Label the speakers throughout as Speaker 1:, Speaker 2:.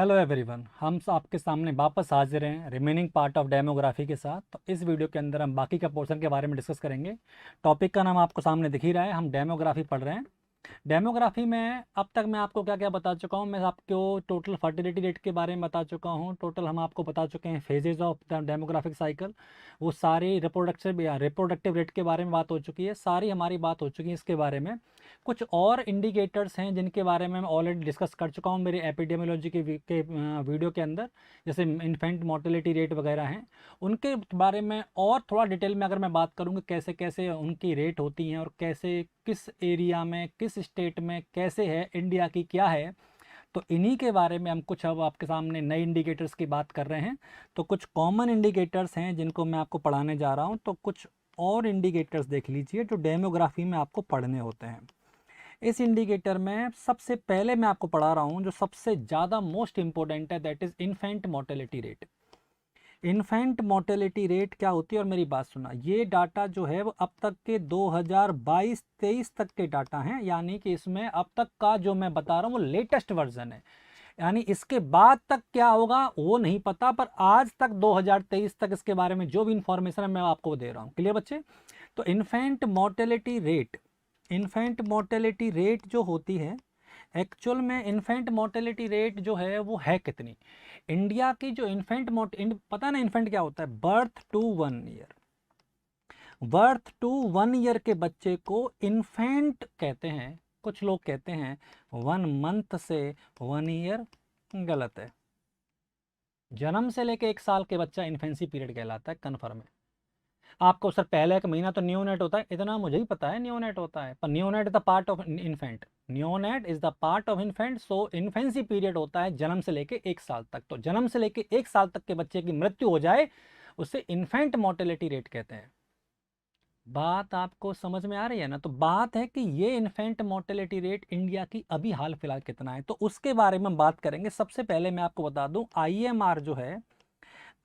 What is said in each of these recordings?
Speaker 1: Hello everyone, आपके सामने वापस हाजिर हैं रिमेनिंग पार्ट ऑफ डेमोग्राफी के साथ। तो इस वीडियो के अंदर हम बाकी का पोर्शन के बारे में डिस्कस करेंगे। टॉपिक का नाम आपको सामने दिख ही रहा है, हम डेमोग्राफी पढ़ रहे हैं। डेमोग्राफी में अब तक मैं आपको क्या क्या बता चुका हूँ। मैं आपको टोटल फर्टिलिटी रेट के बारे में बता चुका हूँ। टोटल हम आपको बता चुके हैं phases of the demographic cycle. वो सारी रिप्रोडक्टिव रेट के बारे में बात हो चुकी है, सारी हमारी बात हो चुकी है इसके बारे में। कुछ और इंडिकेटर्स हैं जिनके बारे में मैं ऑलरेडी डिस्कस कर चुका हूँ मेरे एपिडेमियोलॉजी के वीडियो के अंदर, जैसे इन्फेंट मोर्टेलिटी रेट वगैरह हैं। उनके बारे में और थोड़ा डिटेल में अगर मैं बात करूँगा कैसे कैसे उनकी रेट होती हैं और कैसे किस एरिया में किस स्टेट में कैसे है, इंडिया की क्या है, तो इन्हीं के बारे में हम कुछ अब आपके सामने नए इंडिकेटर्स की बात कर रहे हैं। तो कुछ कॉमन इंडिकेटर्स हैं जिनको मैं आपको पढ़ाने जा रहा हूं। तो कुछ और इंडिकेटर्स देख लीजिए जो डेमोग्राफी में आपको पढ़ने होते हैं। इस इंडिकेटर में सबसे पहले मैं आपको पढ़ा रहा हूं जो सबसे ज़्यादा मोस्ट इंपॉर्टेंट है, that is infant mortality rate. Infant mortality rate क्या होती है, और मेरी बात सुना, ये डाटा जो है वो अब तक के 2022-23 तक के डाटा हैं, यानी कि इसमें अब तक का जो मैं बता रहा हूँ वो लेटेस्ट वर्जन है। यानी इसके बाद तक क्या होगा वो नहीं पता, पर आज तक 2023 तक इसके बारे में जो भी इंफॉर्मेशन है मैं आपको दे रहा हूँ। क्लियर बच्चे? तो इन्फेंट मोर्टेलिटी रेट जो होती है, एक्चुअल में इन्फेंट मोर्टेलिटी रेट जो है वो है कितनी इंडिया की। जो पता है ना इन्फेंट क्या होता है? बर्थ टू 1 ईयर के बच्चे को इन्फेंट कहते हैं। कुछ लोग कहते हैं 1 मंथ से 1 ईयर, गलत है। जन्म से लेके 1 साल के बच्चा इन्फेंसी पीरियड कहलाता है, कन्फर्म है आपको। सर पहले एक महीना तो न्यूनेट होता है, इतना मुझे ही पता है न्यूनेट होता है, पर neonate is the part of infant. Neonate is the part of infant. So infancy period होता है जन्म से लेके 1 साल तक। तो जन्म से लेके 1 साल तक के बच्चे की मृत्यु हो जाए उसे इन्फेंट मोर्टेलिटी रेट कहते हैं। बात आपको समझ में आ रही है ना? तो बात है कि ये इन्फेंट मोर्टेलिटी रेट इंडिया की अभी हाल फिलहाल कितना है, तो उसके बारे में बात करेंगे। सबसे पहले मैं आपको बता दूं आईएमआर जो है,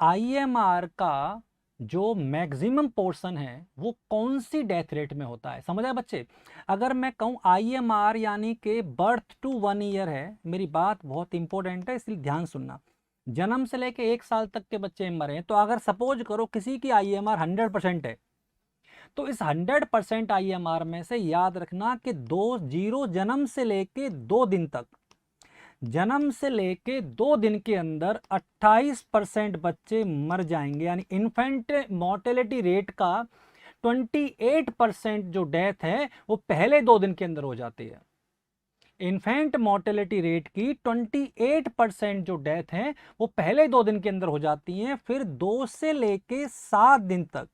Speaker 1: आईएमआर का जो मैक्सिमम पोर्शन है वो कौन सी डेथ रेट में होता है, समझ आए बच्चे? अगर मैं कहूं आईएमआर यानी कि बर्थ टू 1 ईयर है, मेरी बात बहुत इंपॉर्टेंट है इसलिए ध्यान सुनना। जन्म से लेके 1 साल तक के बच्चे मरे, तो अगर सपोज करो किसी की आईएमआर 100% है, तो इस 100% आईएमआर में से याद रखना कि 2 जन्म से लेके 2 दिन तक, जन्म से लेके 2 दिन के अंदर 28% बच्चे मर जाएंगे। यानी इन्फेंट मोर्टेलिटी रेट का 28% जो डेथ है वो पहले 2 दिन के अंदर हो जाती है। इन्फेंट मोर्टेलिटी रेट की 28% जो डेथ है वो पहले 2 दिन के अंदर हो जाती है। फिर 2 से लेके 7 दिन तक,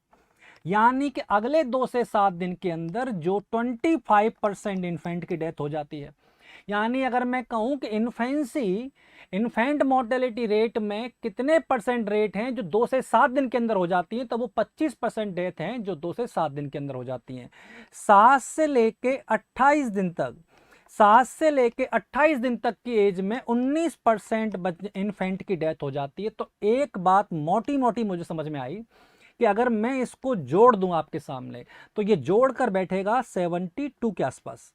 Speaker 1: यानी कि अगले 2 से 7 दिन के अंदर जो 25% इन्फेंट की डेथ हो जाती है। यानी अगर मैं कहूं कि इन्फेंट मोर्टेलिटी रेट में कितने परसेंट रेट हैं जो 2 से 7 दिन के अंदर हो जाती हैं, तो वो 25% डेथ हैं जो 2 से 7 दिन के अंदर हो जाती हैं। 7 से लेके 28 दिन तक, 7 से लेके 28 दिन तक की एज में 19% इन्फेंट की डेथ हो जाती है। तो एक बात मोटी मोटी मुझे समझ में आई कि अगर मैं इसको जोड़ दूं आपके सामने, तो ये जोड़कर बैठेगा 72 के आसपास।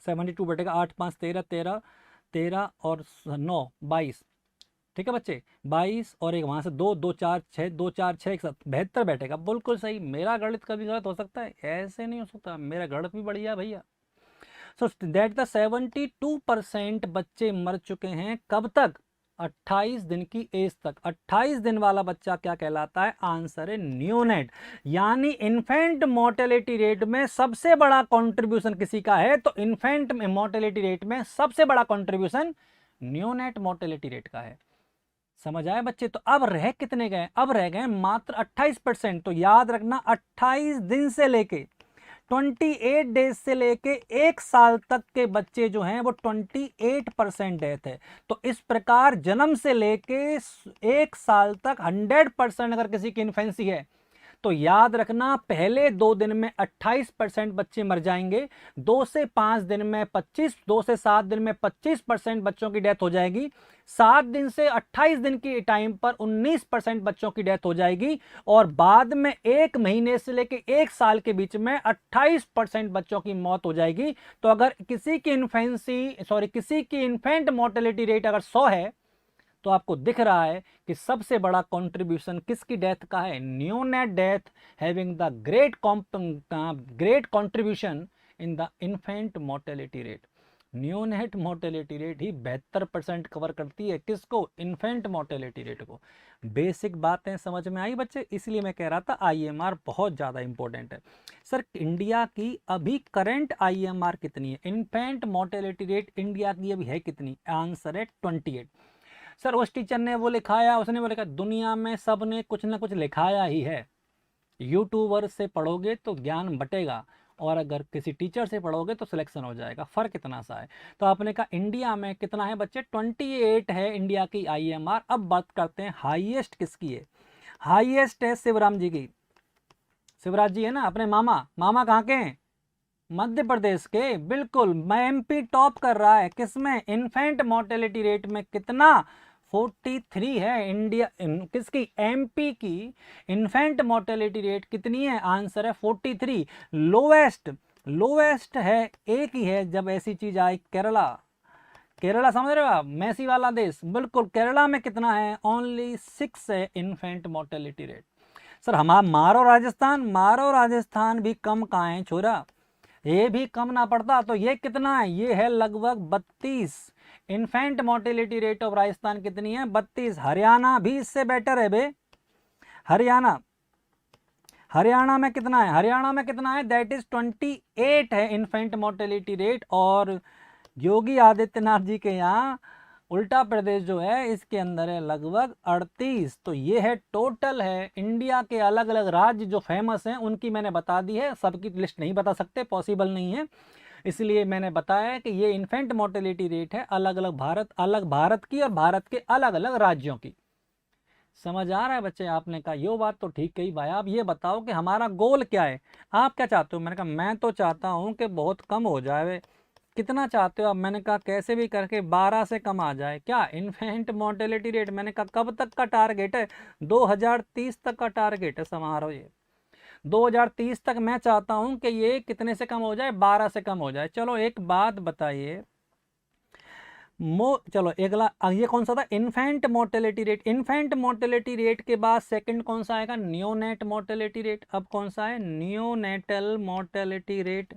Speaker 1: 72 बैठेगा, 8 5 13, 13 13 और 9 22। ठीक है बच्चे, 22 और एक वहां से 2 2 4 6, 2 4 6 एक साथ 72 बैठेगा। बिल्कुल सही। मेरा गणित कभी गलत हो सकता है? ऐसे नहीं हो सकता, मेरा गणित भी बढ़िया भैया। सो दैट द 72% बच्चे मर चुके हैं। कब तक? 28 दिन की एज तक। 28 दिन वाला बच्चा क्या कहलाता है? आंसर है न्यूनेट। यानी इन्फेंट मोर्टेलिटी रेट में सबसे बड़ा कंट्रीब्यूशन किसी का है, तो इन्फेंट मोर्टेलिटी रेट में सबसे बड़ा कंट्रीब्यूशन न्यूनेट मोर्टेलिटी रेट का है। समझ आए बच्चे? तो अब रह कितने गए? अब रह गए मात्र 28%। तो याद रखना 28 दिन से लेके 28 डेज से लेके 1 साल तक के बच्चे जो हैं वो 28% डेथ है। तो इस प्रकार जन्म से लेके 1 साल तक 100% अगर किसी की इन्फेंसी है, तो याद रखना पहले 2 दिन में 28% बच्चे मर जाएंगे, 2 से 5 दिन में 25, 2 से 7 दिन में 25% बच्चों की डेथ हो जाएगी, 7 दिन से 28 दिन की टाइम पर 19% बच्चों की डेथ हो जाएगी, और बाद में 1 महीने से लेकर 1 साल के बीच में 28% बच्चों की मौत हो जाएगी। तो अगर किसी की इन्फेंट मोर्टेलिटी रेट अगर 100 है, तो आपको दिख रहा है कि सबसे बड़ा कंट्रीब्यूशन किसकी डेथ का है, neonate death having the great contribution in the infant mortality rate. Neonate mortality rate he 72% cover करती है किसको, इन्फेंट मोर्टेलिटी रेट को। बेसिक बातें समझ में आई बच्चे, इसलिए मैं कह रहा था आईएमआर बहुत ज़्यादा इंपॉर्टेंट है। सर इंडिया की अभी करंट आईएमआर कितनी है, इन्फेंट मोर्टेलिटी रेट इंडिया की अभी है कितनी, आंसर है 28। सर उस टीचर ने वो लिखाया, उसने वो लिखा, दुनिया में सब ने कुछ ना कुछ लिखाया ही है। यूट्यूबर से पढ़ोगे तो ज्ञान बटेगा, और अगर किसी टीचर से पढ़ोगे तो सिलेक्शन हो जाएगा, फ़र्क इतना सा है। तो आपने कहा इंडिया में कितना है बच्चे, 28 है इंडिया की आईएमआर। अब बात करते हैं हाईएस्ट किसकी है, हाईएस्ट है शिवराम जी की। शिवराज जी है ना अपने मामा, मामा कहाँ के हैं, मध्य प्रदेश के, बिल्कुल। एमपी टॉप कर रहा है किसमें, इन्फेंट मोर्टेलिटी रेट में कितना, 43 है इंडिया किसकी, एमपी की इन्फेंट मोर्टेलिटी रेट कितनी है, आंसर है 43। लोवेस्ट है एक ही है, जब ऐसी चीज आई केरला, केरला समझ रहे हो आप, मैसी वाला देश, बिल्कुल। केरला में कितना है, ओनली 6 है इन्फेंट मोर्टेलिटी रेट। सर हमारा मारो राजस्थान भी कम कहाँ है छोरा, ये भी कम ना पड़ता तो ये कितना है, ये है लगभग 32। Infant mortality rate of Rajasthan कितनी है, 32। हरियाणा भी इससे बेटर है बे, हरियाणा में कितना है, हरियाणा में कितना है, दैट इज 28 है इन्फेंट मोर्टेलिटी रेट। और योगी आदित्यनाथ जी के यहाँ उल्टा प्रदेश जो है इसके अंदर है लगभग 38। तो ये है टोटल है इंडिया के अलग अलग राज्य जो फेमस हैं उनकी मैंने बता दी है, सबकी लिस्ट नहीं बता सकते, पॉसिबल नहीं है, इसलिए मैंने बताया कि ये इन्फेंट मोर्टेलिटी रेट है अलग भारत की और भारत के अलग अलग राज्यों की। समझ आ रहा है बच्चे, आपने कहा यो बात तो ठीक कही भाई। आप ये बताओ कि हमारा गोल क्या है, आप क्या चाहते हो, मैंने कहा मैं तो चाहता हूँ कि बहुत कम हो जाए। कितना चाहते हो आप, मैंने कहा कैसे भी करके 12 से कम आ जाए। क्या इन्फेंट मोर्टेलिटी रेट, मैंने कहा कब तक का टारगेट है, 2030 तक का टारगेट है समारोह ये, 2030 तक मैं चाहता हूं कि ये कितने से कम हो जाए, 12 से कम हो जाए। चलो एक बात बताइए, चलो अगला ये कौन सा था, infant mortality rate. Infant mortality rate के बाद सेकंड कौन सा आएगा, नियोनेट मोर्टेलिटी रेट। अब कौन सा है, neonatal mortality rate,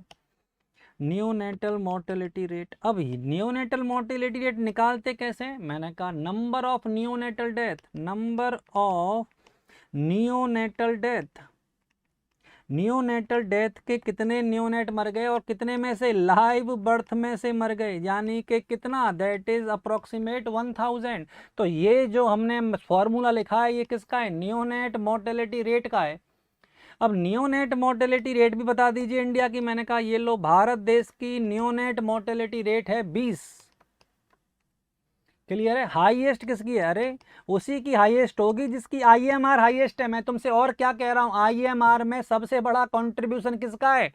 Speaker 1: neonatal mortality rate. अब नियोनेटल मोर्टेलिटी रेट निकालते कैसे, मैंने कहा number of neonatal death, number of neonatal death, neonatal death के कितने नियोनेट मर गए और कितने में से लाइव बर्थ में से मर गए, यानी कि कितना, दैट इज अप्रोक्सीमेट 1000। तो ये जो हमने फॉर्मूला लिखा है ये किसका है, नियोनेट मोर्टेलिटी रेट का है। अब नियोनेट मोर्टेलिटी रेट भी बता दीजिए इंडिया की, मैंने कहा ये लो भारत देश की नियोनेट मोर्टेलिटी रेट है 20। क्लियर है, हाईएस्ट किसकी है, अरे उसी की हाईएस्ट होगी जिसकी आईएमआर हाईएस्ट है। मैं तुमसे और क्या कह रहा हूं, आईएमआर में सबसे बड़ा कंट्रीब्यूशन किसका है,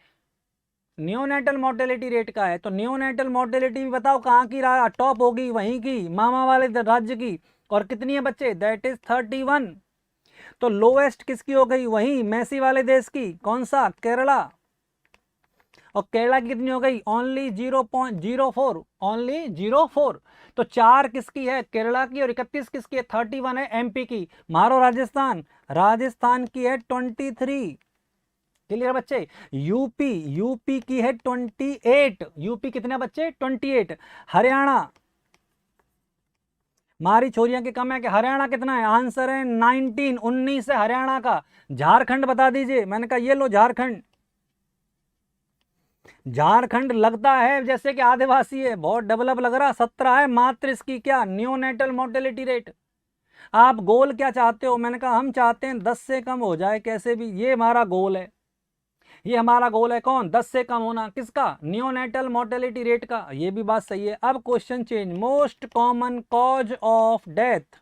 Speaker 1: नियोनेटल मोर्टेलिटी रेट का है। तो नियोनेटल मोर्टेलिटी भी बताओ कहाँ की टॉप होगी, वहीं की मामा वाले राज्य की, और कितनी है बच्चे, दैट इज 31। तो लोएस्ट किसकी हो गई, वही मैसी वाले देश की, कौन सा, केरला। और केरला की कितनी हो गई, ओनली 0.04, ओनली 0.4। तो 4 किसकी है, केरला की, और 31 किसकी है, 31 है एमपी की। मारो राजस्थान की है 23। क्लियर बच्चे, यूपी की है 28, यूपी कितने बच्चे, 28। हरियाणा, मारी छोरियां के कम है कि हरियाणा कितना है, आंसर है 19 है हरियाणा का। झारखंड बता दीजिए, मैंने कहा ये लो झारखंड लगता है जैसे कि आदिवासी है, बहुत डेवलप लग रहा, 17 है मात्र इसकी क्या, नियोनेटल मोर्टेलिटी रेट। आप गोल क्या चाहते हो, मैंने कहा हम चाहते हैं 10 से कम हो जाए कैसे भी, ये हमारा गोल है, ये हमारा गोल है, कौन, 10 से कम होना, किसका, नियोनेटल मोर्टेलिटी रेट का। ये भी बात सही है। अब question change, most common cause of death,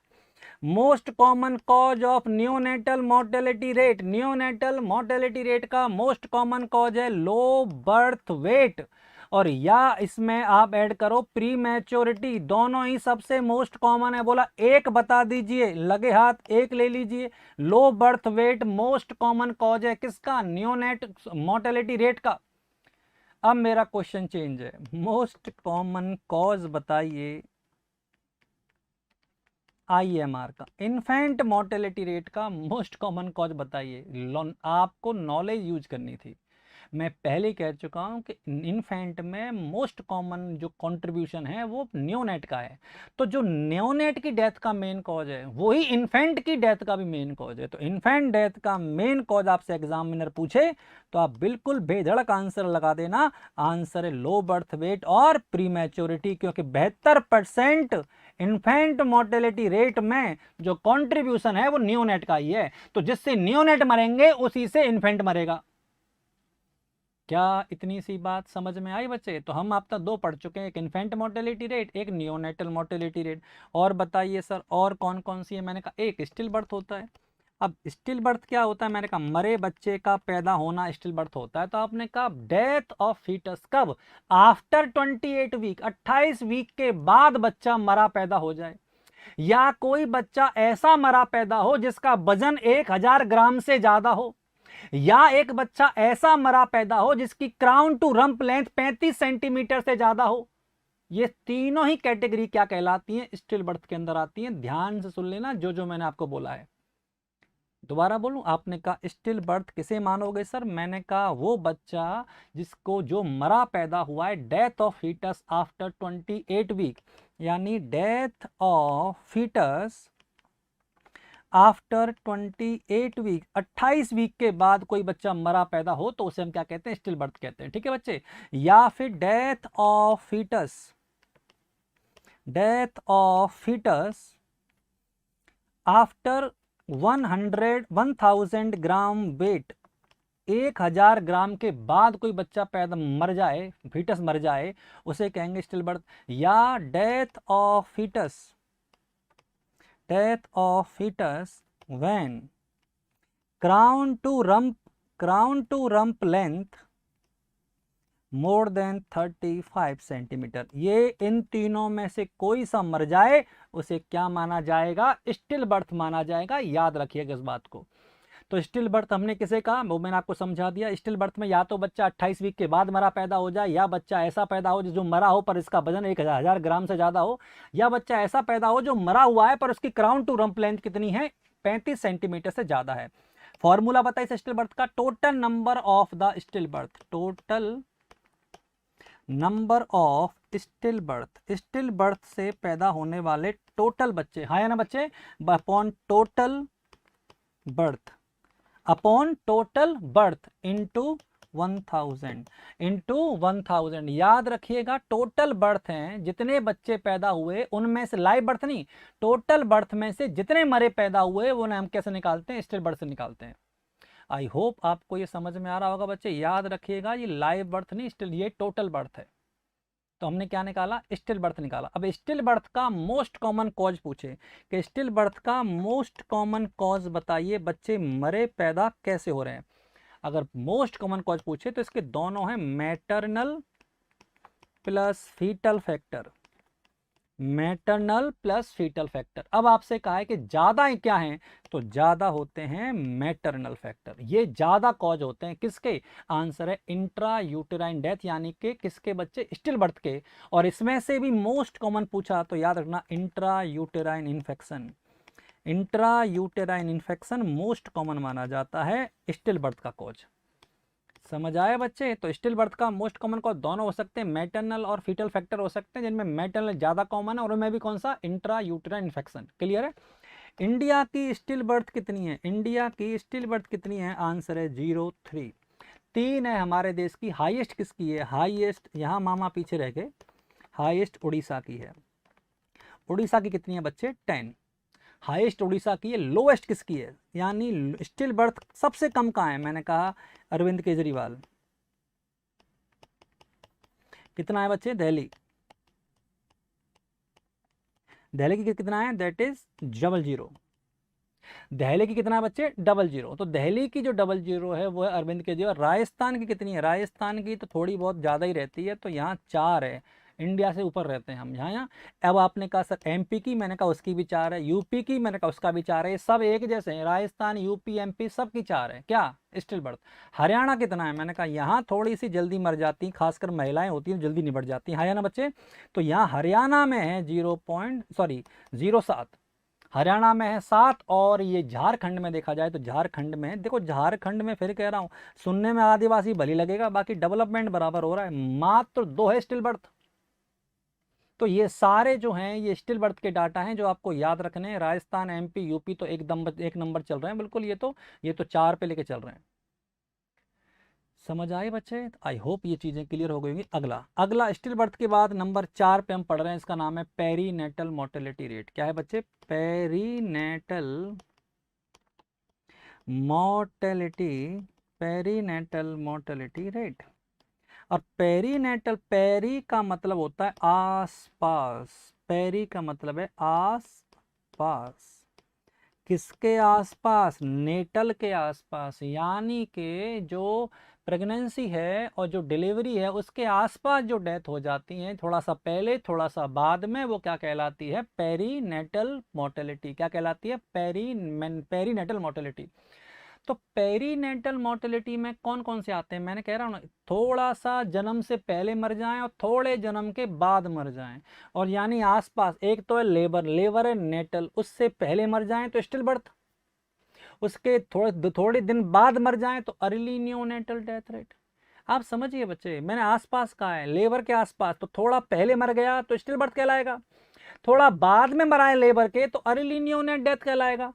Speaker 1: most common cause of neonatal mortality rate, neonatal mortality rate का मोस्ट कॉमन कॉज है लो बर्थ वेट, और या इसमें आप ऐड करो प्री मैच्योरिटी, दोनों ही सबसे मोस्ट कॉमन है। बोला एक बता दीजिए, लगे हाथ एक ले लीजिए। Low birth weight most common cause है किसका, नियोनेट मोर्टेलिटी रेट का। अब मेरा क्वेश्चन चेंज है, मोस्ट कॉमन कॉज बताइए, IMR का, इन्फेंट मोर्टेलिटी रेट का मोस्ट कॉमन कॉज बताइए। आपको नॉलेज यूज करनी थी। मैं पहले कह चुका हूं कि इन्फेंट में मोस्ट कॉमन जो कंट्रीब्यूशन है वो न्योनेट का है। तो जो न्योनेट की डेथ का मेन कॉज है वही इन्फेंट की डेथ का भी मेन कॉज है। तो इन्फेंट डेथ का मेन कॉज आपसे एग्जामिनर पूछे तो आप बिल्कुल बेधड़क आंसर लगा देना। आंसर है लो बर्थ वेट और प्रीमैच्योरिटी, क्योंकि 72% इन्फेंट मोर्टेलिटी रेट में जो कंट्रीब्यूशन है वो न्योनेट का ही है। तो जिससे न्योनेट मरेंगे उसी से इन्फेंट मरेगा। क्या इतनी सी बात समझ में आई बच्चे? तो हम आप तक दो पढ़ चुके हैं, एक इन्फेंट मोर्टेलिटी रेट, एक नियोनेटल मोर्टेलिटी रेट। और बताइए सर और कौन कौन सी है? मैंने कहा एक स्टिल बर्थ होता है। अब स्टिल बर्थ क्या होता है? मैंने कहा मरे बच्चे का पैदा होना स्टिल बर्थ होता है। तो आपने कहा डेथ ऑफ फीटस कब? आफ्टर 28 वीक, 28 वीक के बाद बच्चा मरा पैदा हो जाए, या कोई बच्चा ऐसा मरा पैदा हो जिसका वजन 1000 ग्राम से ज्यादा हो, या एक बच्चा ऐसा मरा पैदा हो जिसकी crown to rump length 35 centimetre से ज्यादा हो। ये तीनों ही कैटेगरी क्या कहलाती हैं? स्टिल बर्थ के अंदर आती हैं। ध्यान से सुन लेना जो जो मैंने आपको बोला है। दोबारा बोलूं, आपने कहा स्टिल बर्थ किसे मानोगे सर? मैंने कहा वो बच्चा जिसको जो मरा पैदा हुआ है, death of foetus after 28 week, यानी death of foetus after 28 week, 28 week के बाद कोई बच्चा मरा पैदा हो तो उसे हम क्या कहते हैं? स्टिल बर्थ कहते हैं। ठीक है बच्चे? या फिर death of fetus, death of foetus after 1000 gram weight, 1000 gram के बाद कोई बच्चा पैदा मर जाए, फीटस मर जाए, उसे कहेंगे स्टिल बर्थ। या death of fetus, death of fetus when crown to rump length more than 35 centimetre. ये इन तीनों में से कोई सा मर जाए उसे क्या माना जाएगा? स्टिल बर्थ माना जाएगा। याद रखिएगा इस बात को। तो स्टिल बर्थ हमने किसे कहा वो मैंने आपको समझा दिया। स्टिल बर्थ में या तो बच्चा 28 वीक के बाद मरा पैदा हो जाए, या बच्चा ऐसा पैदा हो जो मरा हो पर इसका वजन 1000 ग्राम से ज्यादा हो, या बच्चा ऐसा पैदा हो जो मरा हुआ है पर उसकी क्राउन टू रंप लेंथ कितनी है? 35 सेंटीमीटर से ज्यादा है। फॉर्मूला बताइए स्टिल बर्थ का। Total number of the still birth, total number of still birth, still birth से पैदा होने वाले टोटल बच्चे, हाँ या ना बच्चे, upon total birth, upon total birth into 1000, into 1000। याद रखिएगा टोटल बर्थ हैं, जितने बच्चे पैदा हुए उनमें से, लाइव बर्थ नहीं, टोटल बर्थ में से जितने मरे पैदा हुए वो हम कैसे निकालते हैं? स्टिल बर्थ से निकालते हैं। आई होप आपको ये समझ में आ रहा होगा बच्चे। याद रखिएगा ये लाइव बर्थ नहीं, स्टिल, ये टोटल बर्थ है। तो हमने क्या निकाला? स्टिल बर्थ निकाला। अब स्टिल बर्थ का मोस्ट कॉमन कॉज पूछे कि स्टिल बर्थ का मोस्ट कॉमन कॉज बताइए, बच्चे मरे पैदा कैसे हो रहे हैं? अगर मोस्ट कॉमन कॉज पूछे तो इसके दोनों हैं, maternal plus fetal factor, maternal plus fetal factor. अब आपसे कहा है कि ज्यादा क्या हैं? तो ज्यादा होते हैं मैटरनल फैक्टर, ये ज्यादा कॉज होते हैं। किसके? आंसर है इंट्रा यूटेराइन डेथ, यानी कि किसके बच्चे? स्टिल बर्थ के। और इसमें से भी मोस्ट कॉमन पूछा तो याद रखना intra uterine infection, intra uterine infection most common माना जाता है स्टिल बर्थ का कॉज। समझ आए बच्चे? तो स्टिल बर्थ का मोस्ट कॉमन कॉज दोनों हो सकते हैं, मैटरनल और फीटल फैक्टर हो सकते हैं, जिनमें मैटरनल ज्यादा कॉमन है और उनमें भी कौन सा? Intra uterine infection. क्लियर है? इंडिया की स्टिल बर्थ कितनी है? इंडिया की स्टिल बर्थ कितनी है? आंसर है 03, 3 है हमारे देश की। हाईएस्ट किसकी है? हाईएस्ट, यहाँ मामा पीछे रह गए, हाईएस्ट उड़ीसा की है। उड़ीसा की कितनी है बच्चे? 10, हाईएस्ट उड़ीसा की है। लोएस्ट किसकी है? यानी स्टिल बर्थ सबसे कम कहाँ है? मैंने कहा अरविंद केजरीवाल। कितना है बच्चे? दिल्ली, दिल्ली की कितना है? That is 00। दिल्ली की कितना है बच्चे? 00। तो दिल्ली की जो 00 है वो है अरविंद केजरीवाल। राजस्थान की कितनी है? राजस्थान की तो थोड़ी बहुत ज़्यादा ही रहती है, तो यहाँ 4 है। इंडिया से ऊपर रहते हैं हम यहाँ। अब आपने कहा सर एमपी की, मैंने कहा उसकी भी 4 है। यूपी की, मैंने कहा उसका भी 4 है। ये सब एक जैसे हैं, राजस्थान, यूपी, एमपी सब की 4 है। क्या? Still birth. हरियाणा कितना है? मैंने कहा यहाँ थोड़ी सी जल्दी मर जाती, खासकर महिलाएं होती हैं जल्दी निपट जाती हैं, है ना बच्चे? तो यहाँ हरियाणा में है 07, हरियाणा में है 7 और ये झारखंड में देखा जाए तो झारखंड में, देखो झारखंड में फिर कह रहा हूँ, सुनने में आदिवासी भली लगेगा, बाकी डेवलपमेंट बराबर हो रहा है, मात्र 2 है स्टिल बर्थ। तो ये सारे जो हैं ये स्टिल बर्थ के डाटा हैं जो आपको याद रखने हैं। राजस्थान, एमपी, यूपी तो एक नंबर चल रहे हैं बिल्कुल, ये तो 4 पे लेके चल रहे हैं। समझ आए बच्चे? आई होप ये चीज़ें क्लियर हो गई होंगी। अगला अगला स्टिल बर्थ के बाद नंबर 4 पे हम पढ़ रहे हैं, इसका नाम है पेरीनेटल मोर्टेलिटी रेट। क्या है बच्चे? Perinatal mortality, perinatal mortality rate. और पेरीनेटल, पेरी का मतलब होता है आसपास, पेरी का मतलब है आसपास। किसके आसपास? नेटल के आसपास, यानी कि जो प्रेगनेंसी है और जो डिलीवरी है उसके आसपास जो डेथ हो जाती है, थोड़ा सा पहले थोड़ा सा बाद में, वो क्या कहलाती है? Perinatal mortality. क्या कहलाती है? Perinatal mortality. तो पेरीनेटल मोर्टेलिटी में कौन कौन से आते हैं? मैंने कह रहा हूँ ना, थोड़ा सा जन्म से पहले मर जाएं और थोड़े जन्म के बाद मर जाएं, और यानी आसपास। एक तो है लेबर, लेबर है नेटल, उससे पहले मर जाएं तो स्टिल बर्थ, उसके थोड़े दिन बाद मर जाएं तो अर्ली नियोनेटल डेथ रेट। आप समझिए बच्चे, मैंने आसपास कहा है, लेबर के आसपास, तो थोड़ा पहले मर गया तो स्टिल बर्थ कहलाएगा, थोड़ा बाद में मरा है लेबर के तो अर्ली नियोनेट डेथ कहलाएगा,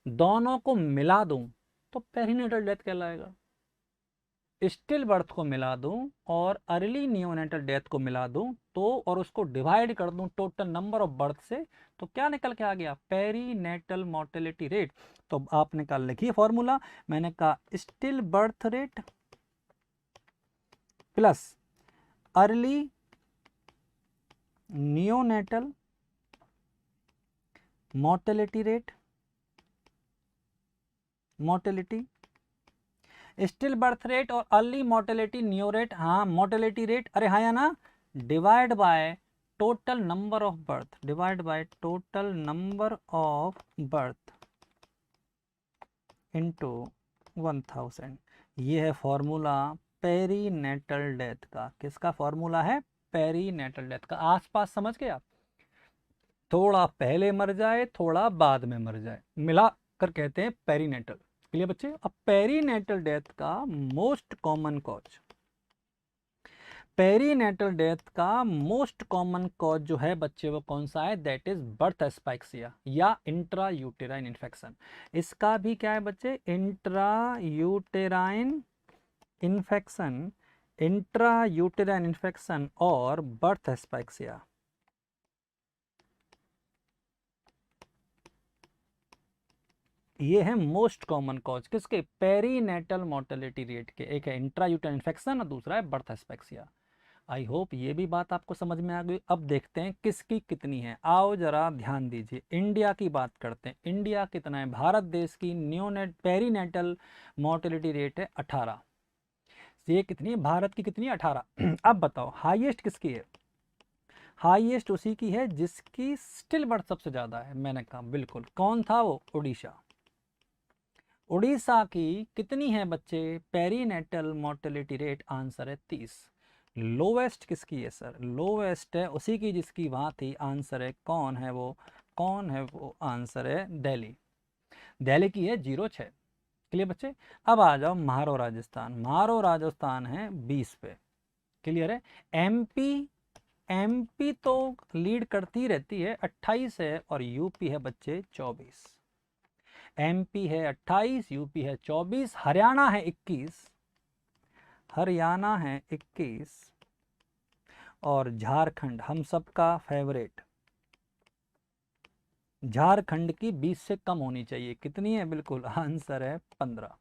Speaker 1: दोनों को मिला दूं तो पेरीनेटल डेथ कहलाएगा। स्टिल बर्थ को मिला दूं और अर्ली नियोनेटल डेथ को मिला दूं तो, और उसको डिवाइड कर दूं टोटल नंबर ऑफ बर्थ से, तो क्या निकल के आ गया? Perinatal mortality rate. तो आपने कहा लिखिए फॉर्मूला, मैंने कहा still birth rate plus early neonatal mortality rate, mortality, still birth rate और अर्ली मोर्टेलिटी न्यू रेट, हाँ मोर्टेलिटी रेट, अरे हाँ या ना, divide by total number of birth, divide by total number of birth into 1000। ये है formula perinatal death का। किसका फॉर्मूला है? पेरीनेटल डेथ का। आसपास समझ गए आप? थोड़ा पहले मर जाए थोड़ा बाद में मर जाए, मिला कर कहते हैं पेरीनेटल। क्लियर बच्चे? अब पेरीनेटल डेथ का most common cause, perinatal death का मोस्ट कॉमन कॉज जो है बच्चे वो कौन सा है? दैट इज बर्थ एस्पाइक्सिया या इंट्रा यूटेराइन इन्फेक्शन। इसका भी क्या है बच्चे? Intra uterine infection, intra uterine infection और बर्थ एस्पाइक्सिया। ये है मोस्ट कॉमन कॉज किसके? पेरीनेटल मोर्टेलिटी रेट के। एक है इंट्रायूटेराइन इन्फेक्शन और दूसरा है बर्थ एस्पेक्सिया। आई होप ये भी बात आपको समझ में आ गई। अब देखते हैं किसकी कितनी है। आओ जरा ध्यान दीजिए, इंडिया की बात करते हैं। इंडिया कितना है? भारत देश की नियोनेट पेरीनेटल मोर्टेलिटी रेट है 18। ये कितनी है? भारत की कितनी है? 18। अब बताओ हाईएस्ट किसकी है? हाईएस्ट उसी की है जिसकी स्टिल बर्थ सबसे ज्यादा है। मैंने कहा बिल्कुल, कौन था वो? उड़ीसा। उड़ीसा की कितनी है बच्चे पेरीनेटल मोर्टेलिटी रेट? आंसर है 30। लोवेस्ट किसकी है सर? लोवेस्ट है उसी की जिसकी वहां थी। आंसर है कौन है वो? कौन है वो? आंसर है दिल्ली। दिल्ली की है 06। क्लियर बच्चे? अब आ जाओ महारो राजस्थान। महारो राजस्थान है 20 पे। क्लियर है? एमपी, एमपी तो लीड करती रहती है 28 है, और यूपी है बच्चे 24। एमपी है 28, यूपी है 24, हरियाणा है 21, हरियाणा है 21, और झारखंड हम सबका फेवरेट, झारखंड की 20 से कम होनी चाहिए। कितनी है? बिल्कुल आंसर है 15।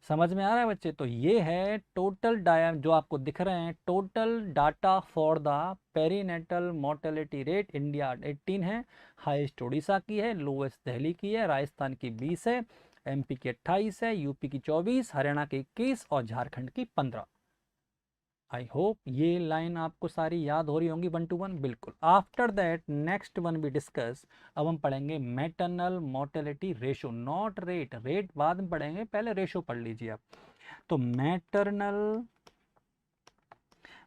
Speaker 1: समझ में आ रहा है बच्चे? तो ये है टोटल जो आपको दिख रहे हैं total data for the perinatal mortality rate. India 18 है, हाईएस्ट उड़ीसा की है, लोवेस्ट दिल्ली की है, राजस्थान की 20 है, एमपी की 28 है, यूपी की 24, हरियाणा की 21 और झारखंड की 15। आई होप ये लाइन आपको सारी याद हो रही होंगी 1 to 1। बिल्कुल। After that next one we discuss, अब हम पढ़ेंगे maternal mortality ratio, not rate, rate बाद में पढ़ेंगे, पहले रेशो पढ़ लीजिए आप। तो maternal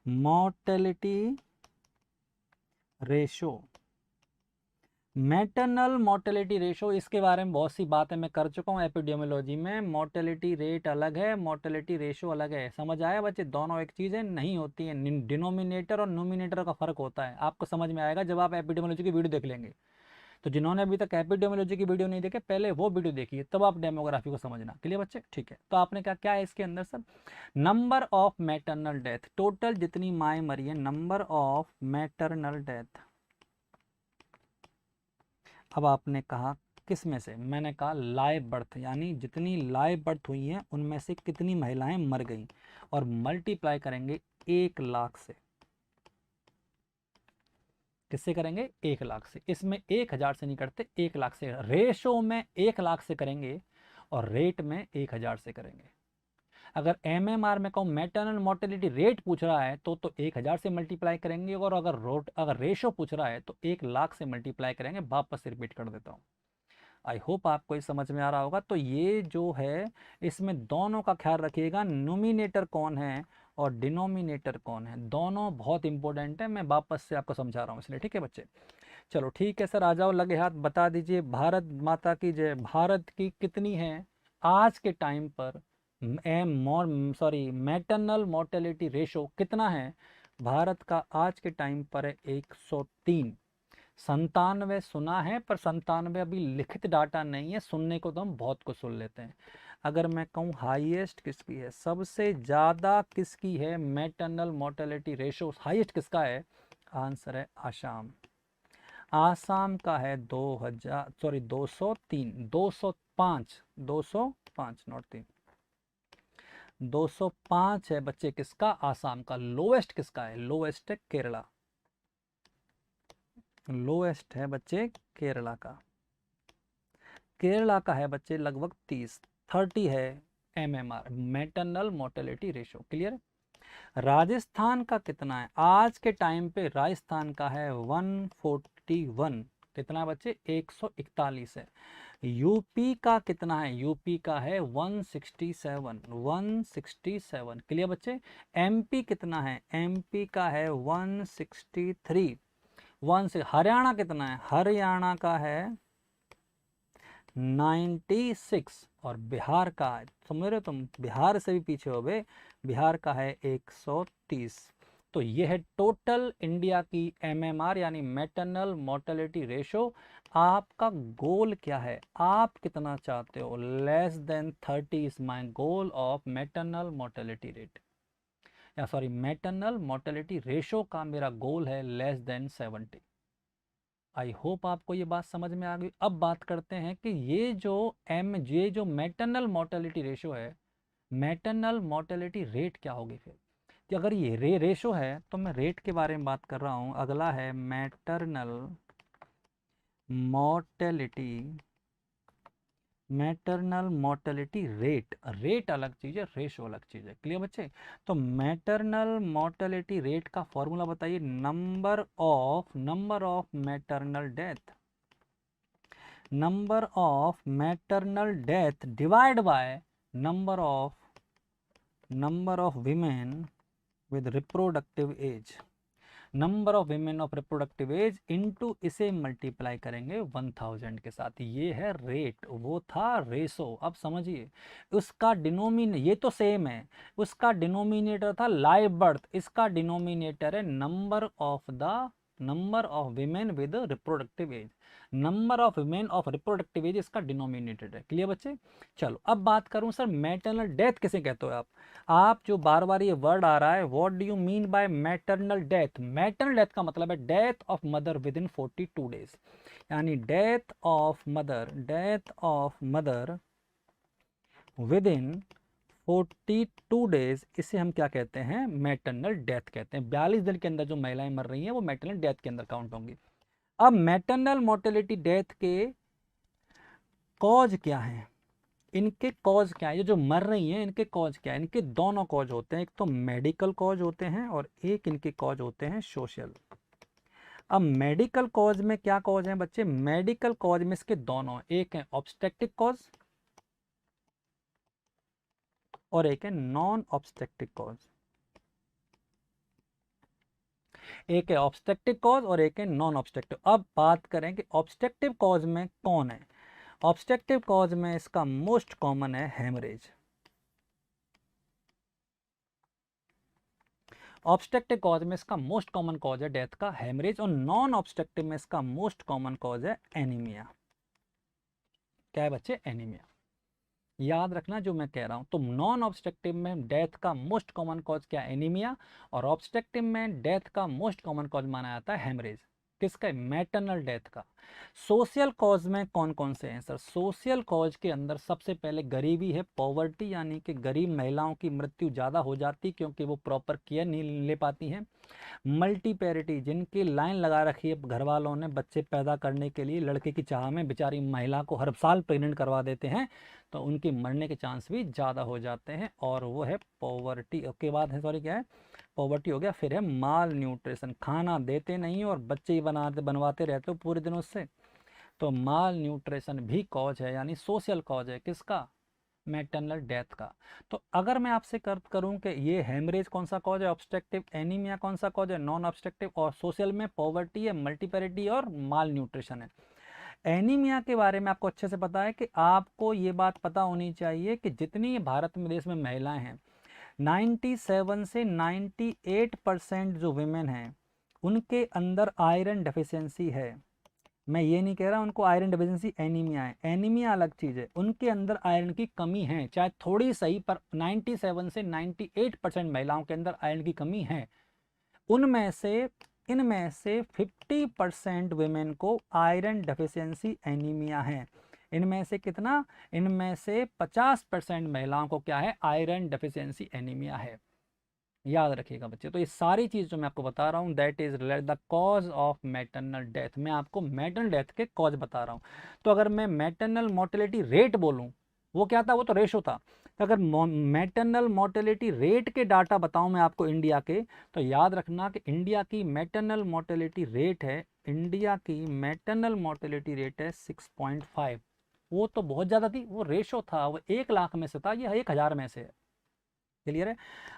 Speaker 1: mortality ratio, maternal mortality ratio, इसके बारे में बहुत सी बातें मैं कर चुका हूँ एपिडेमियोलॉजी में। मोर्टेलिटी रेट अलग है, मोर्टेलिटी रेशो अलग है। समझ आया बच्चे? दोनों एक चीज़ है नहीं होती है। डिनोमिनेटर और नोमिनेटर का फर्क होता है, आपको समझ में आएगा जब आप एपिडेमियोलॉजी की वीडियो देख लेंगे। तो जिन्होंने अभी तक एपिडेमियोलॉजी की वीडियो नहीं देखे, पहले वो वीडियो देखिए, तब आप डेमोग्राफी को समझना। क्लियर बच्चे? ठीक है। तो आपने क्या क्या है इसके अंदर sir? Number of maternal death, total जितनी माएँ मरी हैं, नंबर ऑफ मैटरनल डेथ। अब आपने कहा किस में से? मैंने कहा लाइव बर्थ, यानी जितनी लाइव बर्थ हुई हैं उनमें से कितनी महिलाएं मर गई, और मल्टीप्लाई करेंगे 1,00,000 से। किससे करेंगे? 1,00,000 से। इसमें 1,000 से नहीं करते, 1,00,000 से। रेशो में 1,00,000 से करेंगे और रेट में 1,000 से करेंगे। अगर एमएमआर में कहूँ मैटरनल मोर्टेलिटी रेट पूछ रहा है तो 1,000 से मल्टीप्लाई करेंगे, और अगर रेशो पूछ रहा है तो 1,00,000 से मल्टीप्लाई करेंगे। वापस से रिपीट कर देता हूँ, आई होप आपको ये समझ में आ रहा होगा। तो ये जो है, इसमें दोनों का ख्याल रखिएगा, नोमिनेटर कौन है और डिनोमिनेटर कौन है, दोनों बहुत इंपॉर्टेंट है। मैं वापस से आपको समझा रहा हूँ इसलिए। ठीक है बच्चे? चलो ठीक है सर, आ जाओ लगे हाथ। बता दीजिए, भारत माता की जय, भारत की कितनी है आज के टाइम पर? मैटरनल मोर्टेलिटी रेशो कितना है भारत का आज के टाइम पर? है 103। 97 सुना है, पर 97 अभी लिखित डाटा नहीं है, सुनने को तो हम बहुत कुछ सुन लेते हैं। अगर मैं कहूँ हाईएस्ट किसकी है, सबसे ज़्यादा किसकी है मैटरनल मोर्टेलिटी रेशो, हाईएस्ट किसका है? आंसर है आसाम। आसाम का है 203, 205, 205 नॉट 3, 205 है बच्चे किसका? आसाम का। लोएस्ट किसका है? लोएस्ट है केरला। लोएस्ट है बच्चे केरला का। केरला का है बच्चे लगभग 30 है MMR, maternal mortality ratio. Clear? Rajasthan का कितना है आज के टाइम पे? राजस्थान का है 141। कितना है बच्चे? 141 है। यूपी का कितना है? यूपी का है 167, 167। क्लियर बच्चे? एमपी कितना है? एमपी का है 163, 1 से। हरियाणा कितना है? हरियाणा का है 96। और बिहार का, समझ रहे हो तुम, बिहार से भी पीछे हो बे, बिहार का है 130। तो ये है टोटल इंडिया की एमएमआर यानी मैटरनल मोर्टेलिटी रेशो। आपका गोल क्या है? आप कितना चाहते हो? Less than 30 is my goal of maternal mortality rate, या सॉरी मैटरनल मोर्टेलिटी रेशो का मेरा गोल है लेस देन 70। आई होप आपको ये बात समझ में आ गई। अब बात करते हैं कि ये जो मैटरनल मोर्टेलिटी रेशो है, मैटरनल मोर्टेलिटी रेट क्या होगी फिर? कि अगर ये रेशो है तो मैं रेट के बारे में बात कर रहा हूँ। अगला है maternal mortality, maternal mortality rate. Rate अलग चीज़ है, रेशो अलग चीज़ है। क्लियर बच्चे? तो मैटरनल मोर्टेलिटी रेट का फॉर्मूला बताइए। Number of maternal death, number of maternal death divide by number of women with reproductive age, number of women of reproductive age into, इसे multiply करेंगे 1000 के साथ। ये है रेट, वो था रेशो। अब समझिए, उसका ये तो सेम है, उसका डिनोमिनेटर था लाइव बर्थ, इसका डिनोमिनेटर है number of women with reproductive age. Number of women of reproductive age इसका डिनोमिनेटर है। क्लियर बच्चे? चलो अब बात करूं सर, मैटरनल डेथ किसे कहते हो आप जो बार बार ये वर्ड आ रहा है, what do you mean by maternal death? Maternal death का मतलब है death of mother within 42 days, यानी death of mother within 42 days, इसे हम क्या कहते हैं? मैटरनल डेथ कहते हैं। 42 दिन के अंदर जो महिलाएं मर रही हैं वो मैटरनल डेथ के अंदर काउंट होंगी। अब मैटरनल मोर्टेलिटी डेथ के कॉज क्या है? इनके कॉज क्या है? ये जो मर रही हैं इनके कॉज क्या है? इनके दोनों कॉज होते हैं, एक तो मेडिकल कॉज होते हैं और एक इनके कॉज होते हैं सोशल। अब मेडिकल कॉज में क्या कॉज है बच्चे? मेडिकल कॉज में इसके दोनों, एक है ऑब्स्टेट्रिक कॉज और एक है नॉन ऑब्स्टेट्रिक कॉज। एक है ऑब्स्ट्रक्टिव कॉज और एक है नॉन ऑब्स्ट्रक्टिव। अब बात करें कि ऑब्स्ट्रक्टिव कॉज में कौन है। ऑब्स्ट्रक्टिव कॉज में इसका मोस्ट कॉमन है हेमरेज। ऑब्स्ट्रक्टिव कॉज में इसका मोस्ट कॉमन कॉज है डेथ का हेमरेज, और नॉन ऑब्स्ट्रक्टिव में इसका मोस्ट कॉमन कॉज है एनीमिया। क्या है बच्चे? एनीमिया। याद रखना जो मैं कह रहा हूं। तो नॉन ऑब्स्ट्रक्टिव में डेथ का मोस्ट कॉमन कॉज क्या? एनीमिया। और ऑब्स्ट्रक्टिव में डेथ का मोस्ट कॉमन कॉज माना जाता है हेमरेज। किसका? मैटरनल डेथ का। सोशल कॉज में कौन कौन से हैं सर? सोशल कॉज के अंदर सबसे पहले गरीबी है, पॉवर्टी, यानी कि गरीब महिलाओं की मृत्यु ज़्यादा हो जाती क्योंकि वो प्रॉपर केयर नहीं ले पाती हैं। मल्टीपैरिटी, जिनकी लाइन लगा रखी है घर वालों ने बच्चे पैदा करने के लिए, लड़के की चाह में बेचारी महिला को हर साल प्रेग्नेंट करवा देते हैं, तो उनकी मरने के चांस भी ज़्यादा हो जाते हैं। और वो है पॉवर्टी के बाद है, सॉरी क्या है, पॉवर्टी हो गया। फिर है माल न्यूट्रिशन, खाना देते नहीं और बच्चे ही बनवाते रहते हो पूरे दिन उससे, तो माल न्यूट्रिशन भी कॉज है, यानी सोशल कॉज है किसका? मैटरनल डेथ का। तो अगर मैं आपसे करूं कि ये हेमरेज कौन सा कॉज है, ऑब्स्ट्रक्टिव, एनीमिया कौन सा कॉज है, नॉन ऑब्स्ट्रक्टिव, और सोशल में पॉवर्टी है, मल्टीपैरिटी और माल न्यूट्रिशन है। एनीमिया के बारे में आपको अच्छे से पता है कि आपको ये बात पता होनी चाहिए कि जितनी भारत में देश में महिलाएं हैं, 97 से 98% जो विमेन हैं उनके अंदर आयरन डेफिशिएंसी है। मैं ये नहीं कह रहा उनको आयरन डेफिशिएंसी एनीमिया है, एनीमिया अलग चीज़ है, उनके अंदर आयरन की कमी है, चाहे थोड़ी सही, पर 97 से 98% महिलाओं के अंदर आयरन की कमी है। इनमें से 50% विमेन को आयरन डेफिशिएंसी एनीमिया है। इनमें से कितना? इनमें से 50% महिलाओं को क्या है? आयरन डेफिशिएंसी एनीमिया है। याद रखिएगा बच्चे। तो ये सारी चीज़ जो मैं आपको बता रहा हूँ that is the cause of maternal death. मैं आपको मैटरनल डेथ के कॉज बता रहा हूँ। तो अगर मैं मैटरनल मोर्टेलिटी रेट बोलूँ, वो क्या था? वो तो रेशो था। तो अगर मैटरनल मोर्टेलिटी रेट के डाटा बताऊँ मैं आपको इंडिया के, तो याद रखना कि इंडिया की मैटरनल मोर्टेलिटी रेट है, इंडिया की मैटरनल मोर्टेलिटी रेट है 6.5। वो तो बहुत ज़्यादा थी, वो रेशो था, वो 1,00,000 में से था, ये 1,000 में से है। क्लियर है?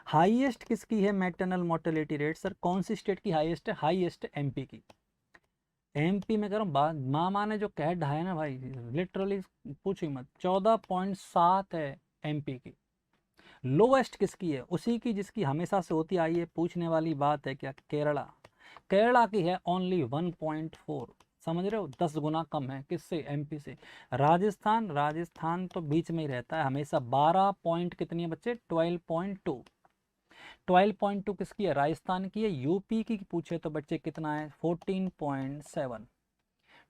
Speaker 1: हाईएस्ट किसकी है मैटरनल मोर्टेलिटी रेट सर? कौन सी स्टेट की हाईएस्ट है? हाईएस्ट एमपी की। एमपी में करो मामा ने जो कह ढाया ना भाई, लिटरली पूछो मत, 14.7 है एमपी की। लोवेस्ट किसकी है? उसी की जिसकी हमेशा से होती आई है, पूछने वाली बात है क्या? केरला। केरला की है ओनली 1.4। समझ रहे हो? 10 गुना कम है किससे? एमपी से। राजस्थान तो बीच में ही रहता है हमेशा, 12 पॉइंट कितनी है बच्चे? 12.2। 12.2 किसकी है? राजस्थान की है। यूपी की पूछे तो बच्चे कितना है? 14.7।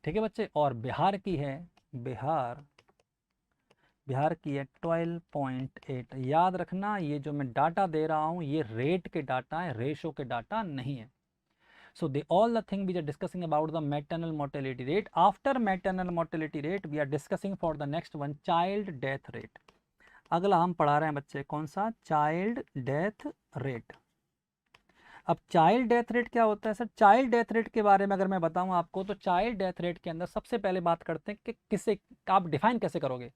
Speaker 1: ठीक है बच्चे। और बिहार की है, बिहार की है 12.8। याद रखना ये जो मैं डाटा दे रहा हूँ ये रेट के डाटा है, रेशो के डाटा नहीं है। So all the thing we are discussing about the maternal mortality rate. After maternal mortality rate, we are discussing for the next one child death rate. अगला हम पढ़ा रहे हैं बच्चे कौन सा? Child death rate. अब चाइल्ड डेथ रेट क्या होता है सर? चाइल्ड डेथ रेट के बारे में अगर मैं बताऊं आपको, तो चाइल्ड डेथ रेट के अंदर सबसे पहले बात करते हैं कि किसे आप डिफाइन कैसे करोगे।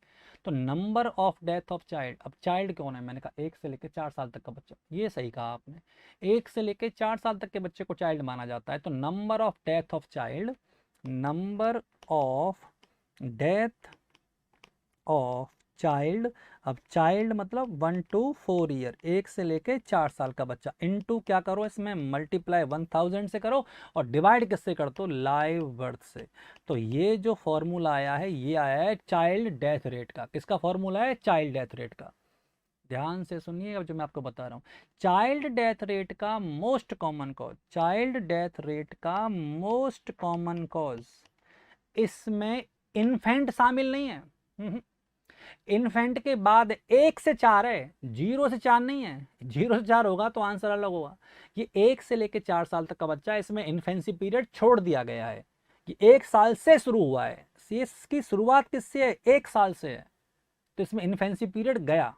Speaker 1: तो number of death of child. अब चाइल्ड कौन है? मैंने कहा 1 से लेकर 4 साल तक का बच्चा। ये सही कहा आपने, 1 से लेकर 4 साल तक के बच्चे को चाइल्ड माना जाता है। तो number of death of child, number of death of child. अब चाइल्ड मतलब 1 to 4 ईयर, 1 से लेके 4 साल का बच्चा। इनटू क्या करो इसमें? मल्टीप्लाई 1000 से करो और डिवाइड किससे कर दो? लाइव बर्थ से। तो ये जो फॉर्मूला आया है ये आया है चाइल्ड डेथ रेट का। किसका फॉर्मूला है? चाइल्ड डेथ रेट का। ध्यान से सुनिए अब जो मैं आपको बता रहा हूँ। चाइल्ड डेथ रेट का most common cause, child death rate का मोस्ट कॉमन कॉज, इसमें इन्फेंट शामिल नहीं है। इन्फेंट के बाद 1 से 4 है, 0 से 4 नहीं है। 0 से 4 होगा तो आंसर अलग होगा। ये 1 से लेकर 4 साल तक का बच्चा है, इसमें इन्फेंसी पीरियड छोड़ दिया गया है कि 1 साल से शुरू हुआ है। इसकी शुरुआत किससे है? 1 साल से है, तो इसमें इन्फेंसी पीरियड गया,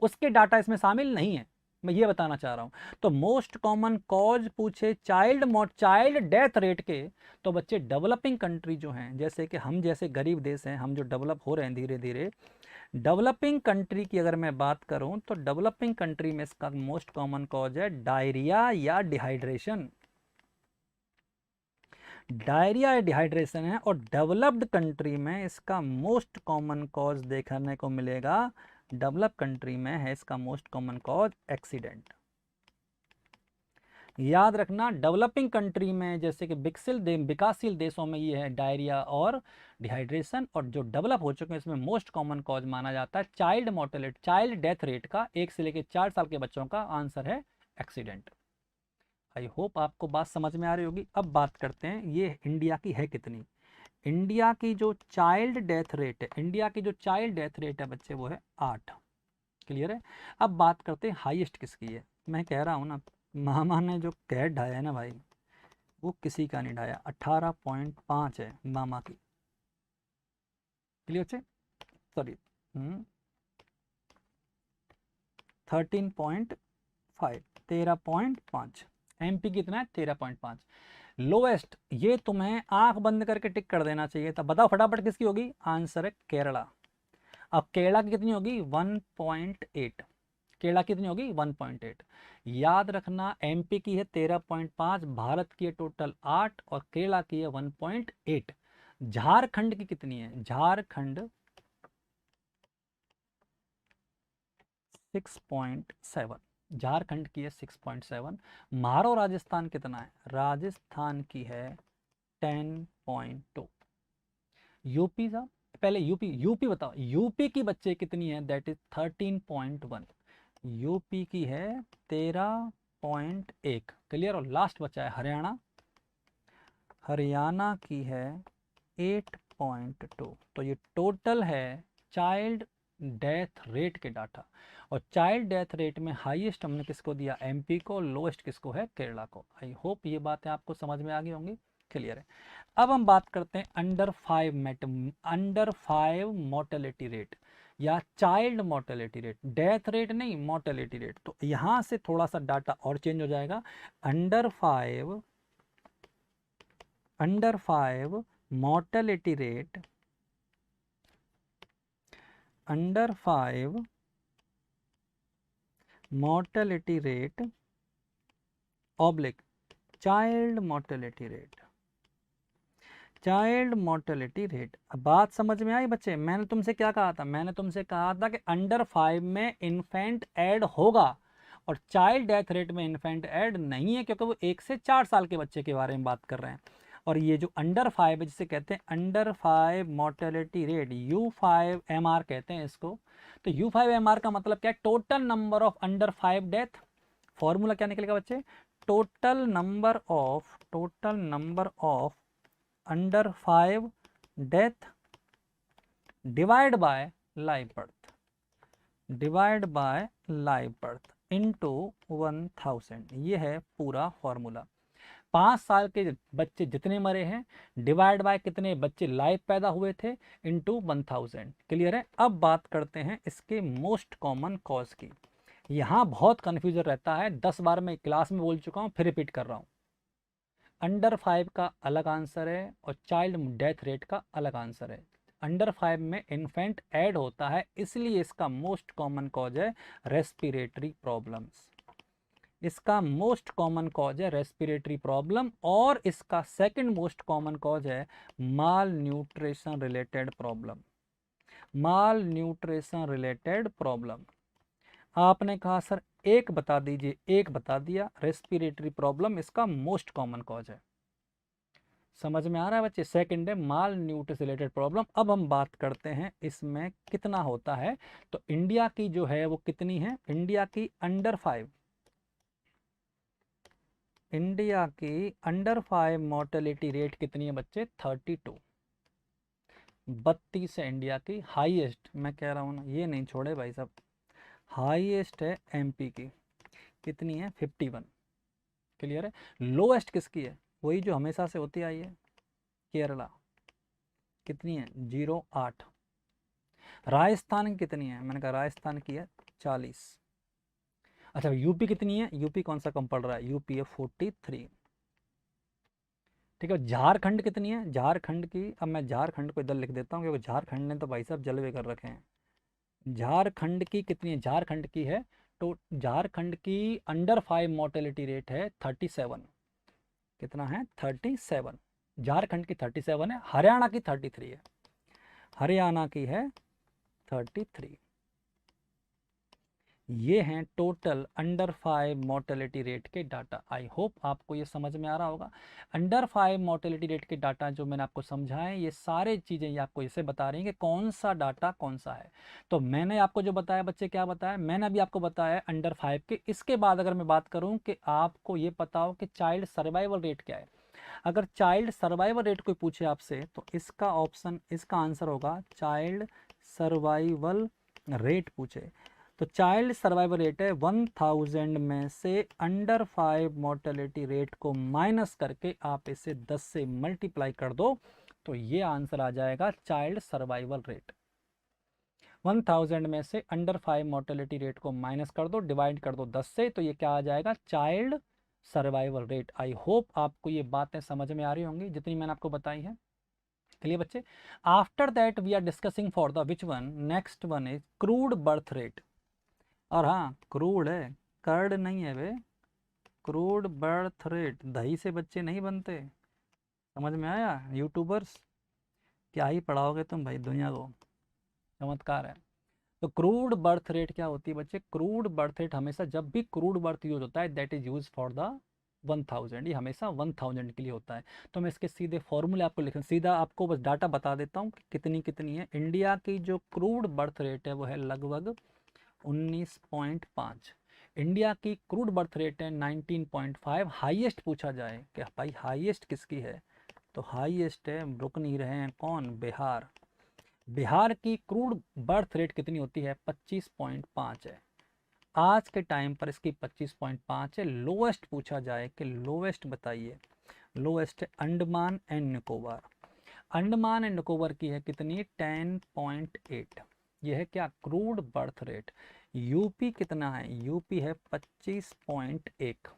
Speaker 1: उसके डाटा इसमें शामिल नहीं है। मैं ये बताना चाह रहा हूं। तो मोस्ट कॉमन कॉज पूछे चाइल्ड डेथ रेट के, तो बच्चे डेवलपिंग कंट्री जो हैं, जैसे कि हम जैसे गरीब देश हैं, हम जो डेवलप हो रहे हैं धीरे धीरे, डेवलपिंग कंट्री की अगर मैं बात करूं तो डेवलपिंग कंट्री में इसका मोस्ट कॉमन कॉज है डायरिया या डिहाइड्रेशन। डायरिया डिहाइड्रेशन है और डेवलप्ड कंट्री में इसका मोस्ट कॉमन कॉज देखने को मिलेगा, डेवलप कंट्री में है इसका मोस्ट कॉमन कॉज एक्सीडेंट। याद रखना डेवलपिंग कंट्री में जैसे कि विकासशील देशों में ये है डायरिया और डिहाइड्रेशन, और जो डेवलप हो चुके हैं इसमें मोस्ट कॉमन कॉज माना जाता है child mortality, child death rate का 1 से लेकर 4 साल के बच्चों का आंसर है एक्सीडेंट। आई होप आपको बात समझ में आ रही होगी। अब बात करते हैं ये इंडिया की है कितनी। इंडिया की जो चाइल्ड डेथ रेट है, इंडिया की जो चाइल्ड डेथ रेट है बच्चे वो है 8। क्लियर है। अब बात करते हैं हाईएस्ट किसकी है। मैं कह रहा हूँ ना, मामा ने जो कैट ढाया है ना भाई, वो किसी का नहीं ढाया। 18.5 है मामा की। क्लियर से, सॉरी 13.5, 13.5। एमपी कितना है 13.5 लोएस्ट। ये तुम्हें आंख बंद करके टिक कर देना चाहिए था। बताओ फटाफट किसकी होगी, आंसर है केरला। अब केरला की कितनी होगी 1.8, केरला कितनी होगी 1.8। याद रखना एमपी की है 13.5, भारत की है टोटल 8 और केरला की है 1.8। झारखंड की कितनी है, झारखंड 6.7, झारखंड की है 6.7। महारो राजस्थान कितना है, राजस्थान की है 10.2। यूपी साहब पहले यूपी बताओ, यूपी की बच्चे कितनी है, दैट इज 13.1। यूपी की है 13.1। क्लियर। और लास्ट बचा है हरियाणा, हरियाणा की है 8.2। तो ये टोटल है चाइल्ड डेथ रेट के डाटा। और चाइल्ड डेथ रेट में हाईएस्ट हमने किसको दिया, एमपी को, लोएस्ट किसको है, केरला को। आई होप ये बातें आपको समझ में आ गई होंगी। क्लियर है। अब हम बात करते हैं अंडर 5 मोर्टेलिटी रेट या child mortality rate, death rate नहीं मोर्टेलिटी रेट। तो यहां से थोड़ा सा डाटा और चेंज हो जाएगा। Under 5 mortality rate, under 5 mortality rate oblique child mortality rate, child mortality rate. अब बात समझ में आई बच्चे। मैंने तुमसे क्या कहा था, मैंने तुमसे कहा था कि अंडर 5 में इन्फेंट ऐड होगा और चाइल्ड डेथ रेट में इन्फेंट ऐड नहीं है, क्योंकि वो 1 से 4 साल के बच्चे के बारे में बात कर रहे हैं। और ये जो अंडर 5 है जिसे कहते हैं अंडर 5 मोर्टेलिटी रेट, U5MR कहते हैं इसको। तो U5MR का मतलब क्या है, total number of under 5 death. Formula क्या निकलेगा बच्चे, total number of under 5 death divide by live birth, divide by live birth into 1000। ये है पूरा फॉर्मूला। 5 साल के बच्चे जितने मरे हैं डिवाइड बाय कितने बच्चे लाइव पैदा हुए थे इनटू 1000। क्लियर है। अब बात करते हैं इसके मोस्ट कॉमन कॉज की। यहाँ बहुत कन्फ्यूजन रहता है, 10 बार मैं क्लास में बोल चुका हूँ, फिर रिपीट कर रहा हूँ। अंडर 5 का अलग आंसर है और चाइल्ड डेथ रेट का अलग आंसर है। अंडर 5 में इन्फेंट ऐड होता है, इसलिए इसका मोस्ट कॉमन कॉज है रेस्पिरेटरी प्रॉब्लम्स। इसका मोस्ट कॉमन कॉज है रेस्पिरेटरी प्रॉब्लम। और इसका सेकंड मोस्ट कॉमन कॉज है माल न्यूट्रिशन रिलेटेड प्रॉब्लम, माल न्यूट्रिशन रिलेटेड प्रॉब्लम। आपने कहा सर एक बता दीजिए, एक बता दिया, रेस्पिरेटरी प्रॉब्लम इसका मोस्ट कॉमन कॉज है। समझ में आ रहा है बच्चे। सेकंड है माल न्यूट्रिशन रिलेटेड प्रॉब्लम। अब हम बात करते हैं इसमें कितना होता है। तो इंडिया की जो है वो कितनी है, इंडिया की अंडर 5, इंडिया की अंडर 5 मोर्टेलिटी रेट कितनी है बच्चे, 32। 32 है इंडिया की हाईएस्ट। मैं कह रहा हूँ ना, ये नहीं छोड़े भाई साहब। हाईएस्ट है एमपी की, कितनी है 51। क्लियर है। लोएस्ट किसकी है, वही जो हमेशा से होती आई है, केरला। कितनी है 08। राजस्थान की कितनी है, मैंने कहा राजस्थान की है 40। अच्छा यूपी कितनी है, यूपी कौन सा कम पड़ रहा है, यूपी है 43। ठीक है। झारखंड कितनी है, झारखंड की, अब मैं झारखंड को इधर लिख देता हूँ क्योंकि झारखंड ने तो भाई साहब जलवे कर रखे हैं। झारखंड की कितनी है, झारखंड की है तो झारखंड की अंडर 5 मोर्टेलिटी रेट है 37। कितना है 37। झारखंड की 37 है, हरियाणा की 33 है, हरियाणा की है 33। ये हैं टोटल अंडर 5 मोर्टेलिटी रेट के डाटा। आई होप आपको ये समझ में आ रहा होगा। अंडर 5 मोर्टेलिटी रेट के डाटा जो मैंने आपको समझाए, ये सारे चीज़ें ये आपको इसे बता रही हैं कि कौन सा डाटा कौन सा है। तो मैंने आपको जो बताया बच्चे, क्या बताया मैंने अभी आपको बताया अंडर 5 के। इसके बाद अगर मैं बात करूँ कि आपको ये पता हो कि चाइल्ड सर्वाइवल रेट क्या है, अगर चाइल्ड सर्वाइवल रेट कोई पूछे आपसे, तो इसका ऑप्शन, इसका आंसर होगा चाइल्ड सर्वाइवल रेट पूछे तो चाइल्ड सर्वाइवल रेट है 1000 में से अंडर 5 मोर्टेलिटी रेट को माइनस करके आप इसे 10 से मल्टीप्लाई कर दो, तो ये आंसर आ जाएगा चाइल्ड सर्वाइवल रेट। 1000 में से अंडर 5 मोर्टेलिटी रेट को माइनस कर दो, डिवाइड कर दो 10 से, तो ये क्या आ जाएगा child survival rate. I hope आपको ये बातें समझ में आ रही होंगी जितनी मैंने आपको बताई है। चलिए बच्चे, after that we are discussing for the which one, next one is crude birth rate. और हाँ, क्रूड है, कर्ड नहीं है वे, क्रूड बर्थ रेट, दही से बच्चे नहीं बनते। समझ में आया यूट्यूबर्स, क्या ही पढ़ाओगे तुम भाई दुनिया को, चमत्कार है। तो क्रूड बर्थ रेट क्या होती है बच्चे, क्रूड बर्थ रेट हमेशा जब भी क्रूड बर्थ यूज होता है that is use for the 1000, ये हमेशा 1000 के लिए होता है। तो मैं इसके सीधे फॉर्मूले आपको लिख, सीधा आपको बस डाटा बता देता हूँ कि कितनी कितनी है। इंडिया की जो क्रूड बर्थ रेट है वो है लगभग 19.5। इंडिया की क्रूड बर्थ रेट है 19.5। हाईएस्ट पूछा जाए कि भाई हाईएस्ट किसकी है, तो हाईएस्ट है, रुक नहीं रहे हैं, कौन, बिहार। बिहार की क्रूड बर्थ रेट कितनी होती है, 25.5 है। आज के टाइम पर इसकी 25.5 है। लोएस्ट पूछा जाए कि लोएस्ट बताइए, लोएस्ट है अंडमान एंड निकोबार। अंडमान एंड निकोबार की है कितनी, 10.8। यह है क्या, क्रूड बर्थ रेट। यूपी कितना है, यूपी है 25.1।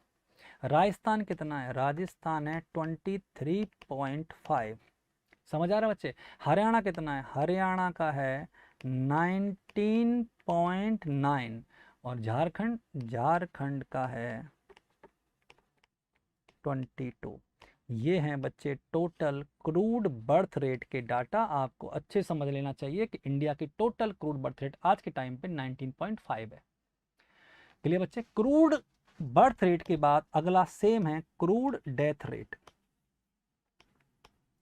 Speaker 1: राजस्थान कितना है, राजस्थान है 23.5। समझ आ रहा है बच्चे। हरियाणा कितना है, हरियाणा का है 19.9। और झारखंड, झारखंड का है 22। ये हैं बच्चे टोटल क्रूड बर्थ रेट के डाटा। आपको अच्छे समझ लेना चाहिए कि इंडिया की टोटल क्रूड बर्थ रेट आज के टाइम पे 19.5 है। क्लियर बच्चे। क्रूड बर्थ रेट के बाद अगला सेम है क्रूड डेथ रेट।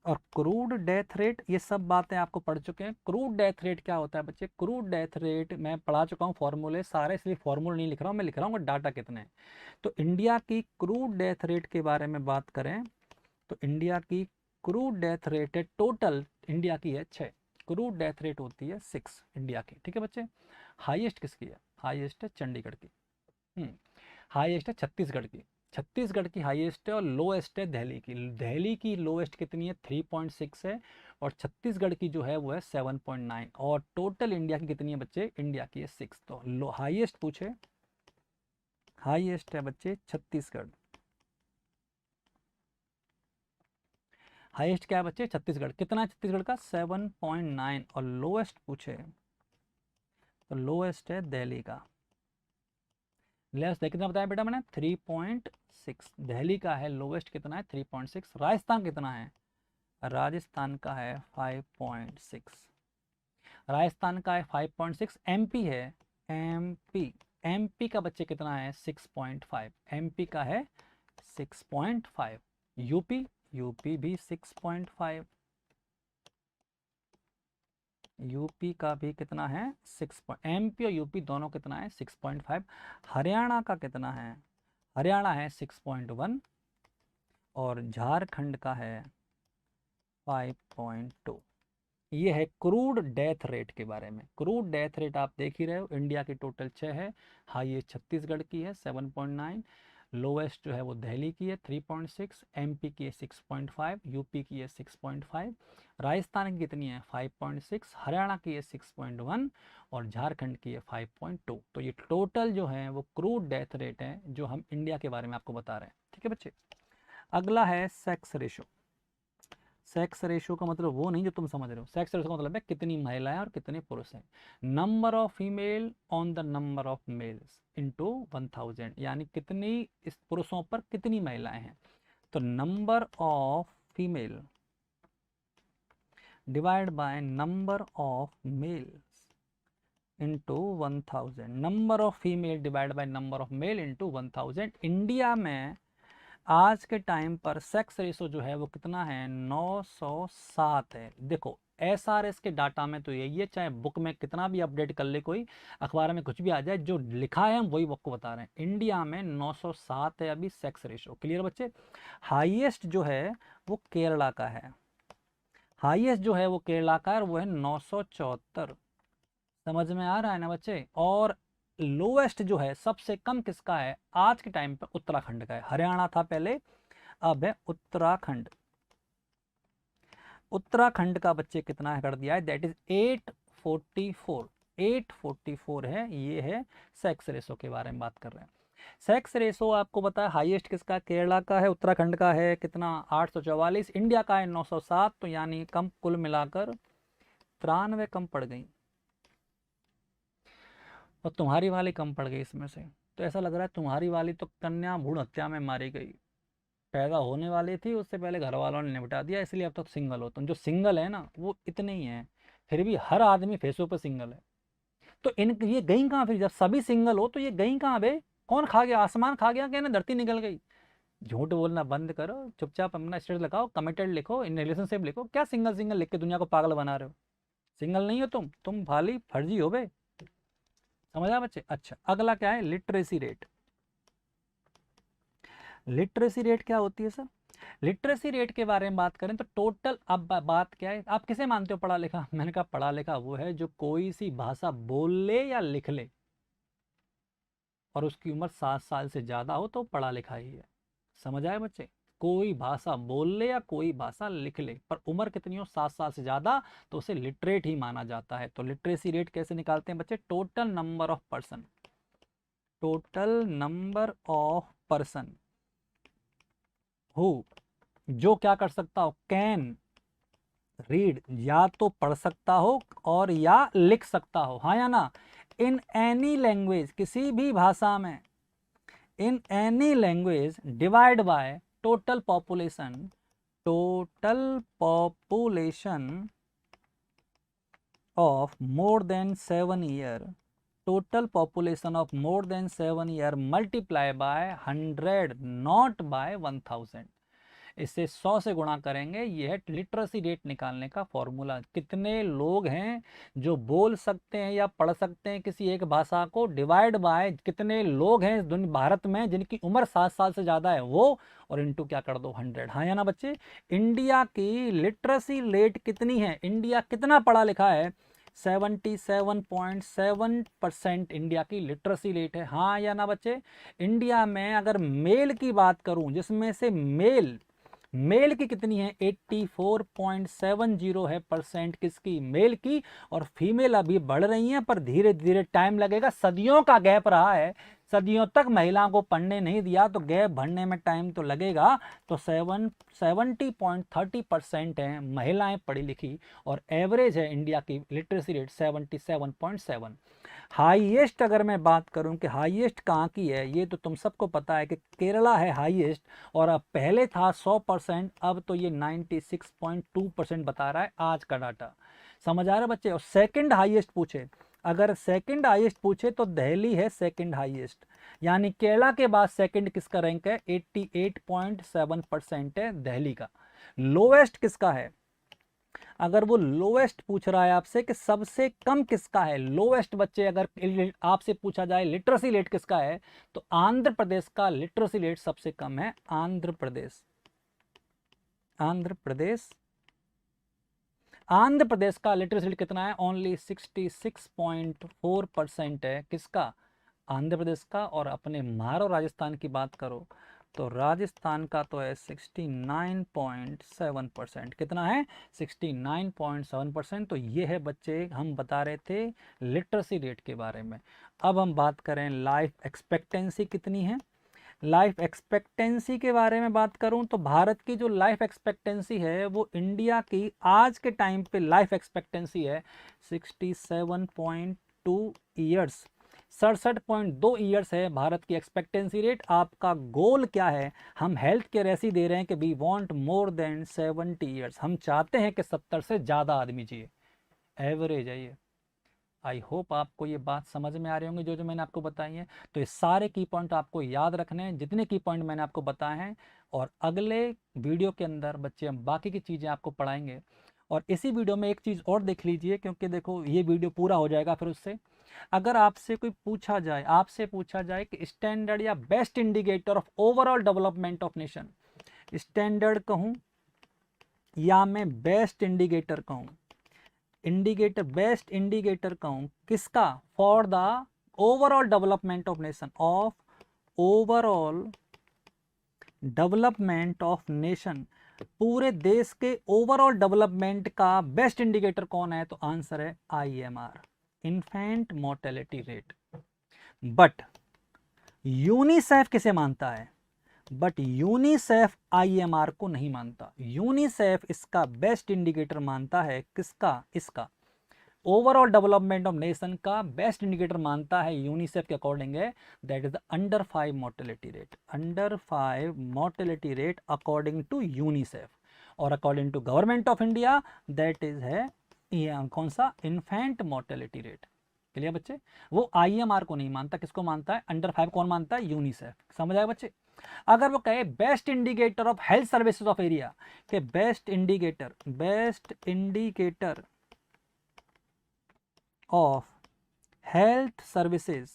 Speaker 1: और क्रूड डेथ रेट, ये सब बातें आपको पढ़ चुके हैं। क्रूड डेथ रेट क्या होता है बच्चे, क्रूड डेथ रेट मैं पढ़ा चुका हूँ फॉर्मूले सारे, इसलिए फॉर्मूले नहीं लिख रहा हूँ, मैं लिख रहा हूँ डाटा कितने हैं। तो इंडिया की क्रूड डेथ रेट के बारे में बात करें तो इंडिया की क्रूड डेथ रेट है टोटल, इंडिया की है 6, क्रूड डेथ रेट होती है 6 इंडिया की, ठीक है बच्चे। हाईएस्ट किसकी है, हाईएस्ट है चंडीगढ़ की, हाईएस्ट है छत्तीसगढ़ की, छत्तीसगढ़ की हाईएस्ट है। और लोएस्ट है दिल्ली की, दिल्ली की लोएस्ट कितनी है 3.6 है। और छत्तीसगढ़ की जो है वो है 7.9। और टोटल इंडिया की कितनी है बच्चे, इंडिया की है 6। तो लो हाईएस्ट पूछे, हाईएस्ट है बच्चे छत्तीसगढ़, हाईएस्ट क्या है बच्चे छत्तीसगढ़, कितना है छत्तीसगढ़ का 7.9। और लोएस्ट पूछे तो लोएस्ट है दिल्ली का, लोएस्ट कितना बताया बेटा मैंने 3.6। दिल्ली का है लोएस्ट कितना है 3.6। राजस्थान कितना है, राजस्थान का है 5.6, राजस्थान का है 5.6। एमपी है, एमपी, एमपी का बच्चे कितना है 6.5, एमपी का है 6.5। यूपी, यूपी भी 6.5, यूपी का भी कितना है 6, एमपी और यूपी दोनों कितना है 6.5। हरियाणा का कितना है, हरियाणा है 6.1। और झारखंड का है 5.2। ये है क्रूड डेथ रेट के बारे में। क्रूड डेथ रेट आप देख ही रहे हो, इंडिया की टोटल 6 है, हाईएस्ट छत्तीसगढ़ की है 7.9, लोएस्ट जो है वो दिल्ली की है 3.6, एमपी की है 6.5, यूपी की है 6.5, राजस्थान की कितनी है 5.6, हरियाणा की है 6.1 और झारखंड की है 5.2। तो ये टोटल जो है वो क्रूड डेथ रेट है जो हम इंडिया के बारे में आपको बता रहे हैं, ठीक है बच्चे। अगला है सेक्स रेशो। सेक्स रेशियो का मतलब वो नहीं जो तुम समझ रहे हो, सेक्स रेशियो का मतलब है कितनी महिलाएं और कितने पुरुष हैं। Number of female on the number of males into 1000, यानी कितनी इस पुरुषों पर कितनी महिलाएं हैं। तो number of female divide by number of males into 1000, number of female divide by number of male into 1000। India में आज के टाइम पर सेक्स रेशो जो है वो कितना है, 907 है। देखो SRS के डाटा में तो यही है, चाहे बुक में कितना भी अपडेट कर ले कोई, अखबार में कुछ भी आ जाए, जो लिखा है हम वही आपको बता रहे हैं। इंडिया में 907 है अभी सेक्स रेशो। क्लियर बच्चे? हाईएस्ट जो है वो केरला का है, हाईएस्ट जो है वो केरला का है, वो है 974। समझ में आ रहा है ना बच्चे? और लोएस्ट जो है, सबसे कम किसका है आज के टाइम पे, उत्तराखंड का है। हरियाणा था पहले, अब है उत्तराखंड। उत्तराखंड का बच्चे कितना है कर दिया है, दैट इज 844। 844 है, ये है सेक्स रेशो के बारे में बात कर रहे हैं। सेक्स रेशो आपको पता है हाईएस्ट किसका, केरला का है। उत्तराखंड का है कितना, 844। इंडिया का है 907, तो यानी कम कुल मिलाकर 93 कम पड़ गई, और तुम्हारी वाली कम पड़ गई इसमें से। तो ऐसा लग रहा है तुम्हारी वाली तो कन्या भ्रूण हत्या में मारी गई, पैदा होने वाली थी उससे पहले घर वालों ने निपटा दिया, इसलिए अब तो सिंगल हो तुम। जो सिंगल है ना वो इतने ही हैं, फिर भी हर आदमी फेसबुक पे सिंगल है। तो इन ये गई कहाँ फिर, जब सभी सिंगल हो तो ये गई कहाँ बे? कौन खा गया, आसमान खा गया क्या, ना धरती निकल गई? झूठ बोलना बंद करो, चुपचाप अपना स्टेटस लगाओ, कमिटेड लिखो, इन रिलेशनशिप लिखो। क्या सिंगल सिंगल लिख के दुनिया को पागल बना रहे हो? सिंगल नहीं हो तुम भाली फर्जी हो बे। समझा बच्चे? अच्छा, अगला क्या है, लिटरेसी रेट। लिटरेसी रेट क्या होती है सर? लिटरेसी रेट के बारे में बात करें तो टोटल, अब बात क्या है, आप किसे मानते हो पढ़ा लिखा? मैंने कहा पढ़ा लिखा वो है जो कोई सी भाषा बोल ले या लिख ले और उसकी उम्र 7 साल से ज़्यादा हो तो पढ़ा लिखा ही है। समझ आए बच्चे? कोई भाषा बोल ले या कोई भाषा लिख ले, पर उम्र कितनी हो, 7 साल से ज़्यादा, तो उसे लिटरेट ही माना जाता है। तो लिटरेसी रेट कैसे निकालते हैं बच्चे? Total number of person, total number of person who, जो क्या कर सकता हो, कैन रीड, या तो पढ़ सकता हो और या लिख सकता हो, हाँ या ना, इन एनी लैंग्वेज, किसी भी भाषा में, in any language, divide by total population, total population of more than 7 year, total population of more than 7 year multiply by 100, not by 1000। इससे 100 से गुणा करेंगे, यह है लिटरेसी रेट निकालने का फॉर्मूला। कितने लोग हैं जो बोल सकते हैं या पढ़ सकते हैं किसी एक भाषा को, डिवाइड बाय कितने लोग हैं भारत में जिनकी उम्र 7 साल से ज़्यादा है वो, और इनटू क्या कर दो, 100। हाँ या ना बच्चे? इंडिया की लिटरेसी रेट कितनी है, इंडिया कितना पढ़ा लिखा है? 77.7% इंडिया की लिटरेसी रेट है, हाँ या ना बच्चे? इंडिया में अगर मेल की बात करूं, जिसमें से मेल की कितनी है, 84.70 है परसेंट किसकी, मेल की, और फीमेल अभी बढ़ रही हैं, पर धीरे धीरे टाइम लगेगा। सदियों का गैप रहा है, सदियों तक महिलाओं को पढ़ने नहीं दिया, तो गैप भरने में टाइम तो लगेगा। तो 70.30% है महिलाएं पढ़ी लिखी, और एवरेज है इंडिया की लिटरेसी रेट 77.7। हाईएस्ट अगर मैं बात करूं कि हाईएस्ट कहाँ की है, ये तो तुम सबको पता है कि केरला है हाईएस्ट, और अब पहले था 100%, अब तो ये 96.2% बता रहा है आज का डाटा। समझ आ रहा है बच्चे? और सेकंड हाईएस्ट पूछे, अगर सेकंड हाईएस्ट पूछे तो दिल्ली है सेकंड हाईएस्ट, यानी केरला के बाद सेकंड किसका रैंक है, 88.7% है दिल्ली का। लोएस्ट किसका है? अगर वो लोएस्ट पूछ रहा है आपसे कि सबसे कम किसका है, लोएस्ट बच्चे अगर आपसे पूछा जाए लिटरेसी रेट किसका है, तो आंध्र प्रदेश का लिटरेसी रेट सबसे कम है। आंध्र प्रदेश, आंध्र प्रदेश, आंध्र प्रदेश का लिटरेसी रेट कितना है, ओनली 66.4% है। किसका? आंध्र प्रदेश का। और अपने महाराष्ट्र राजस्थान की बात करो तो राजस्थान का तो है 69.7%। कितना है? 69.7%। तो ये है बच्चे, हम बता रहे थे लिटरेसी रेट के बारे में। अब हम बात करें लाइफ एक्सपेक्टेंसी कितनी है। लाइफ एक्सपेक्टेंसी के बारे में बात करूं तो भारत की जो लाइफ एक्सपेक्टेंसी है वो इंडिया की आज के टाइम पे लाइफ एक्सपेक्टेंसी है 67.2 ईयर्स। 67.2 ईयर्स है भारत की एक्सपेक्टेंसी रेट। आपका गोल क्या है? हम हेल्थ केयर ऐसी दे रहे हैं कि we want more than 70 years, हम चाहते हैं कि 70 से ज़्यादा आदमी जिए, एवरेज है ये। आई होप आपको ये बात समझ में आ रही होंगी जो जो मैंने आपको बताई है। तो ये सारे की पॉइंट आपको याद रखने हैं, जितने की पॉइंट मैंने आपको बताए हैं, और अगले वीडियो के अंदर बच्चे हम बाकी की चीज़ें आपको पढ़ाएंगे। और इसी वीडियो में एक चीज़ और देख लीजिए, क्योंकि देखो ये वीडियो पूरा हो जाएगा फिर उससे। अगर आपसे कोई पूछा जाए, आपसे पूछा जाए कि स्टैंडर्ड या best indicator of overall development of nation, standard कहूँ या मैं बेस्ट इंडिकेटर कहूँ, इंडिकेटर बेस्ट इंडिकेटर कहूँ किसका? For the overall development of nation, of overall development of nation, पूरे देश के ओवरऑल डेवलपमेंट का बेस्ट इंडिकेटर कौन है? तो आंसर है IMR, infant mortality rate. But UNICEF किसे मानता है? बट यूनिसेफ IMR को नहीं मानता। यूनिसेफ इसका बेस्ट इंडिकेटर मानता है किसका? इसका ओवरऑल डेवलपमेंट ऑफ नेशन का बेस्ट इंडिकेटर मानता है यूनिसेफ के अकॉर्डिंग है, that is the under 5 mortality rate, under 5 mortality rate according to UNICEF. और according to government of India that is है कौन सा? Infant mortality rate. क्लियर बच्चे? वो IMR को नहीं मानता, किसको मानता है? अंडर 5 कौन मानता है? यूनिसेफ। समझ आए बच्चे? अगर वो कहे best indicator of health services of area, के best indicator of health services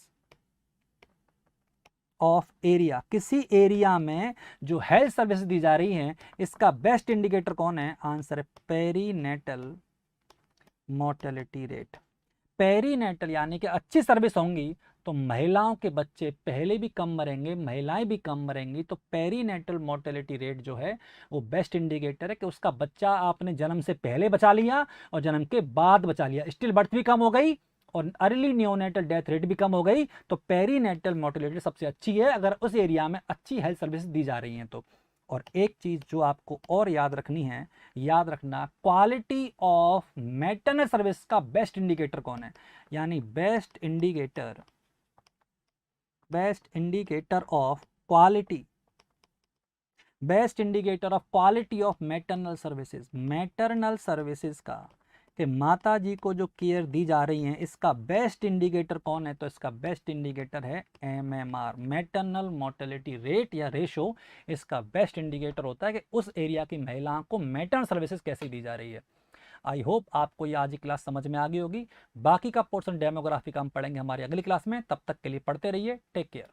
Speaker 1: of area, किसी एरिया में जो हेल्थ सर्विसेज दी जा रही हैं, इसका बेस्ट इंडिकेटर कौन है? आंसर है पेरीनेटल मोर्टेलिटी रेट। पेरीनेटल यानी कि अच्छी सर्विस होंगी तो महिलाओं के बच्चे पहले भी कम मरेंगे, महिलाएं भी कम मरेंगी। तो पेरीनेटल मोर्टेलिटी रेट जो है वो बेस्ट इंडिकेटर है कि उसका बच्चा आपने जन्म से पहले बचा लिया और जन्म के बाद बचा लिया, स्टिल बर्थ भी कम हो गई और अर्ली नियोनेटल डेथ रेट भी कम हो गई। तो पेरीनेटल मोर्टेलिटी सबसे अच्छी है अगर उस एरिया में अच्छी हेल्थ सर्विस दी जा रही हैं तो। और एक चीज़ जो आपको और याद रखनी है, याद रखना, क्वालिटी ऑफ मैटरनल सर्विस का बेस्ट इंडिकेटर कौन है? यानी best indicator of quality, best indicator of quality of maternal services का, कि माता जी को जो केयर दी जा रही है, इसका बेस्ट इंडिकेटर कौन है? तो इसका बेस्ट इंडिकेटर है MMR, मैटरनल मोर्टेलिटी रेट या रेशो। इसका बेस्ट इंडिकेटर होता है कि उस एरिया की महिलाओं को मैटरनल सर्विसेज कैसी दी जा रही है। आई होप आपको ये आज की क्लास समझ में आ गई होगी। बाकी का पोर्शन डेमोग्राफी का हम पढ़ेंगे हमारी अगली क्लास में। तब तक के लिए पढ़ते रहिए। Take care.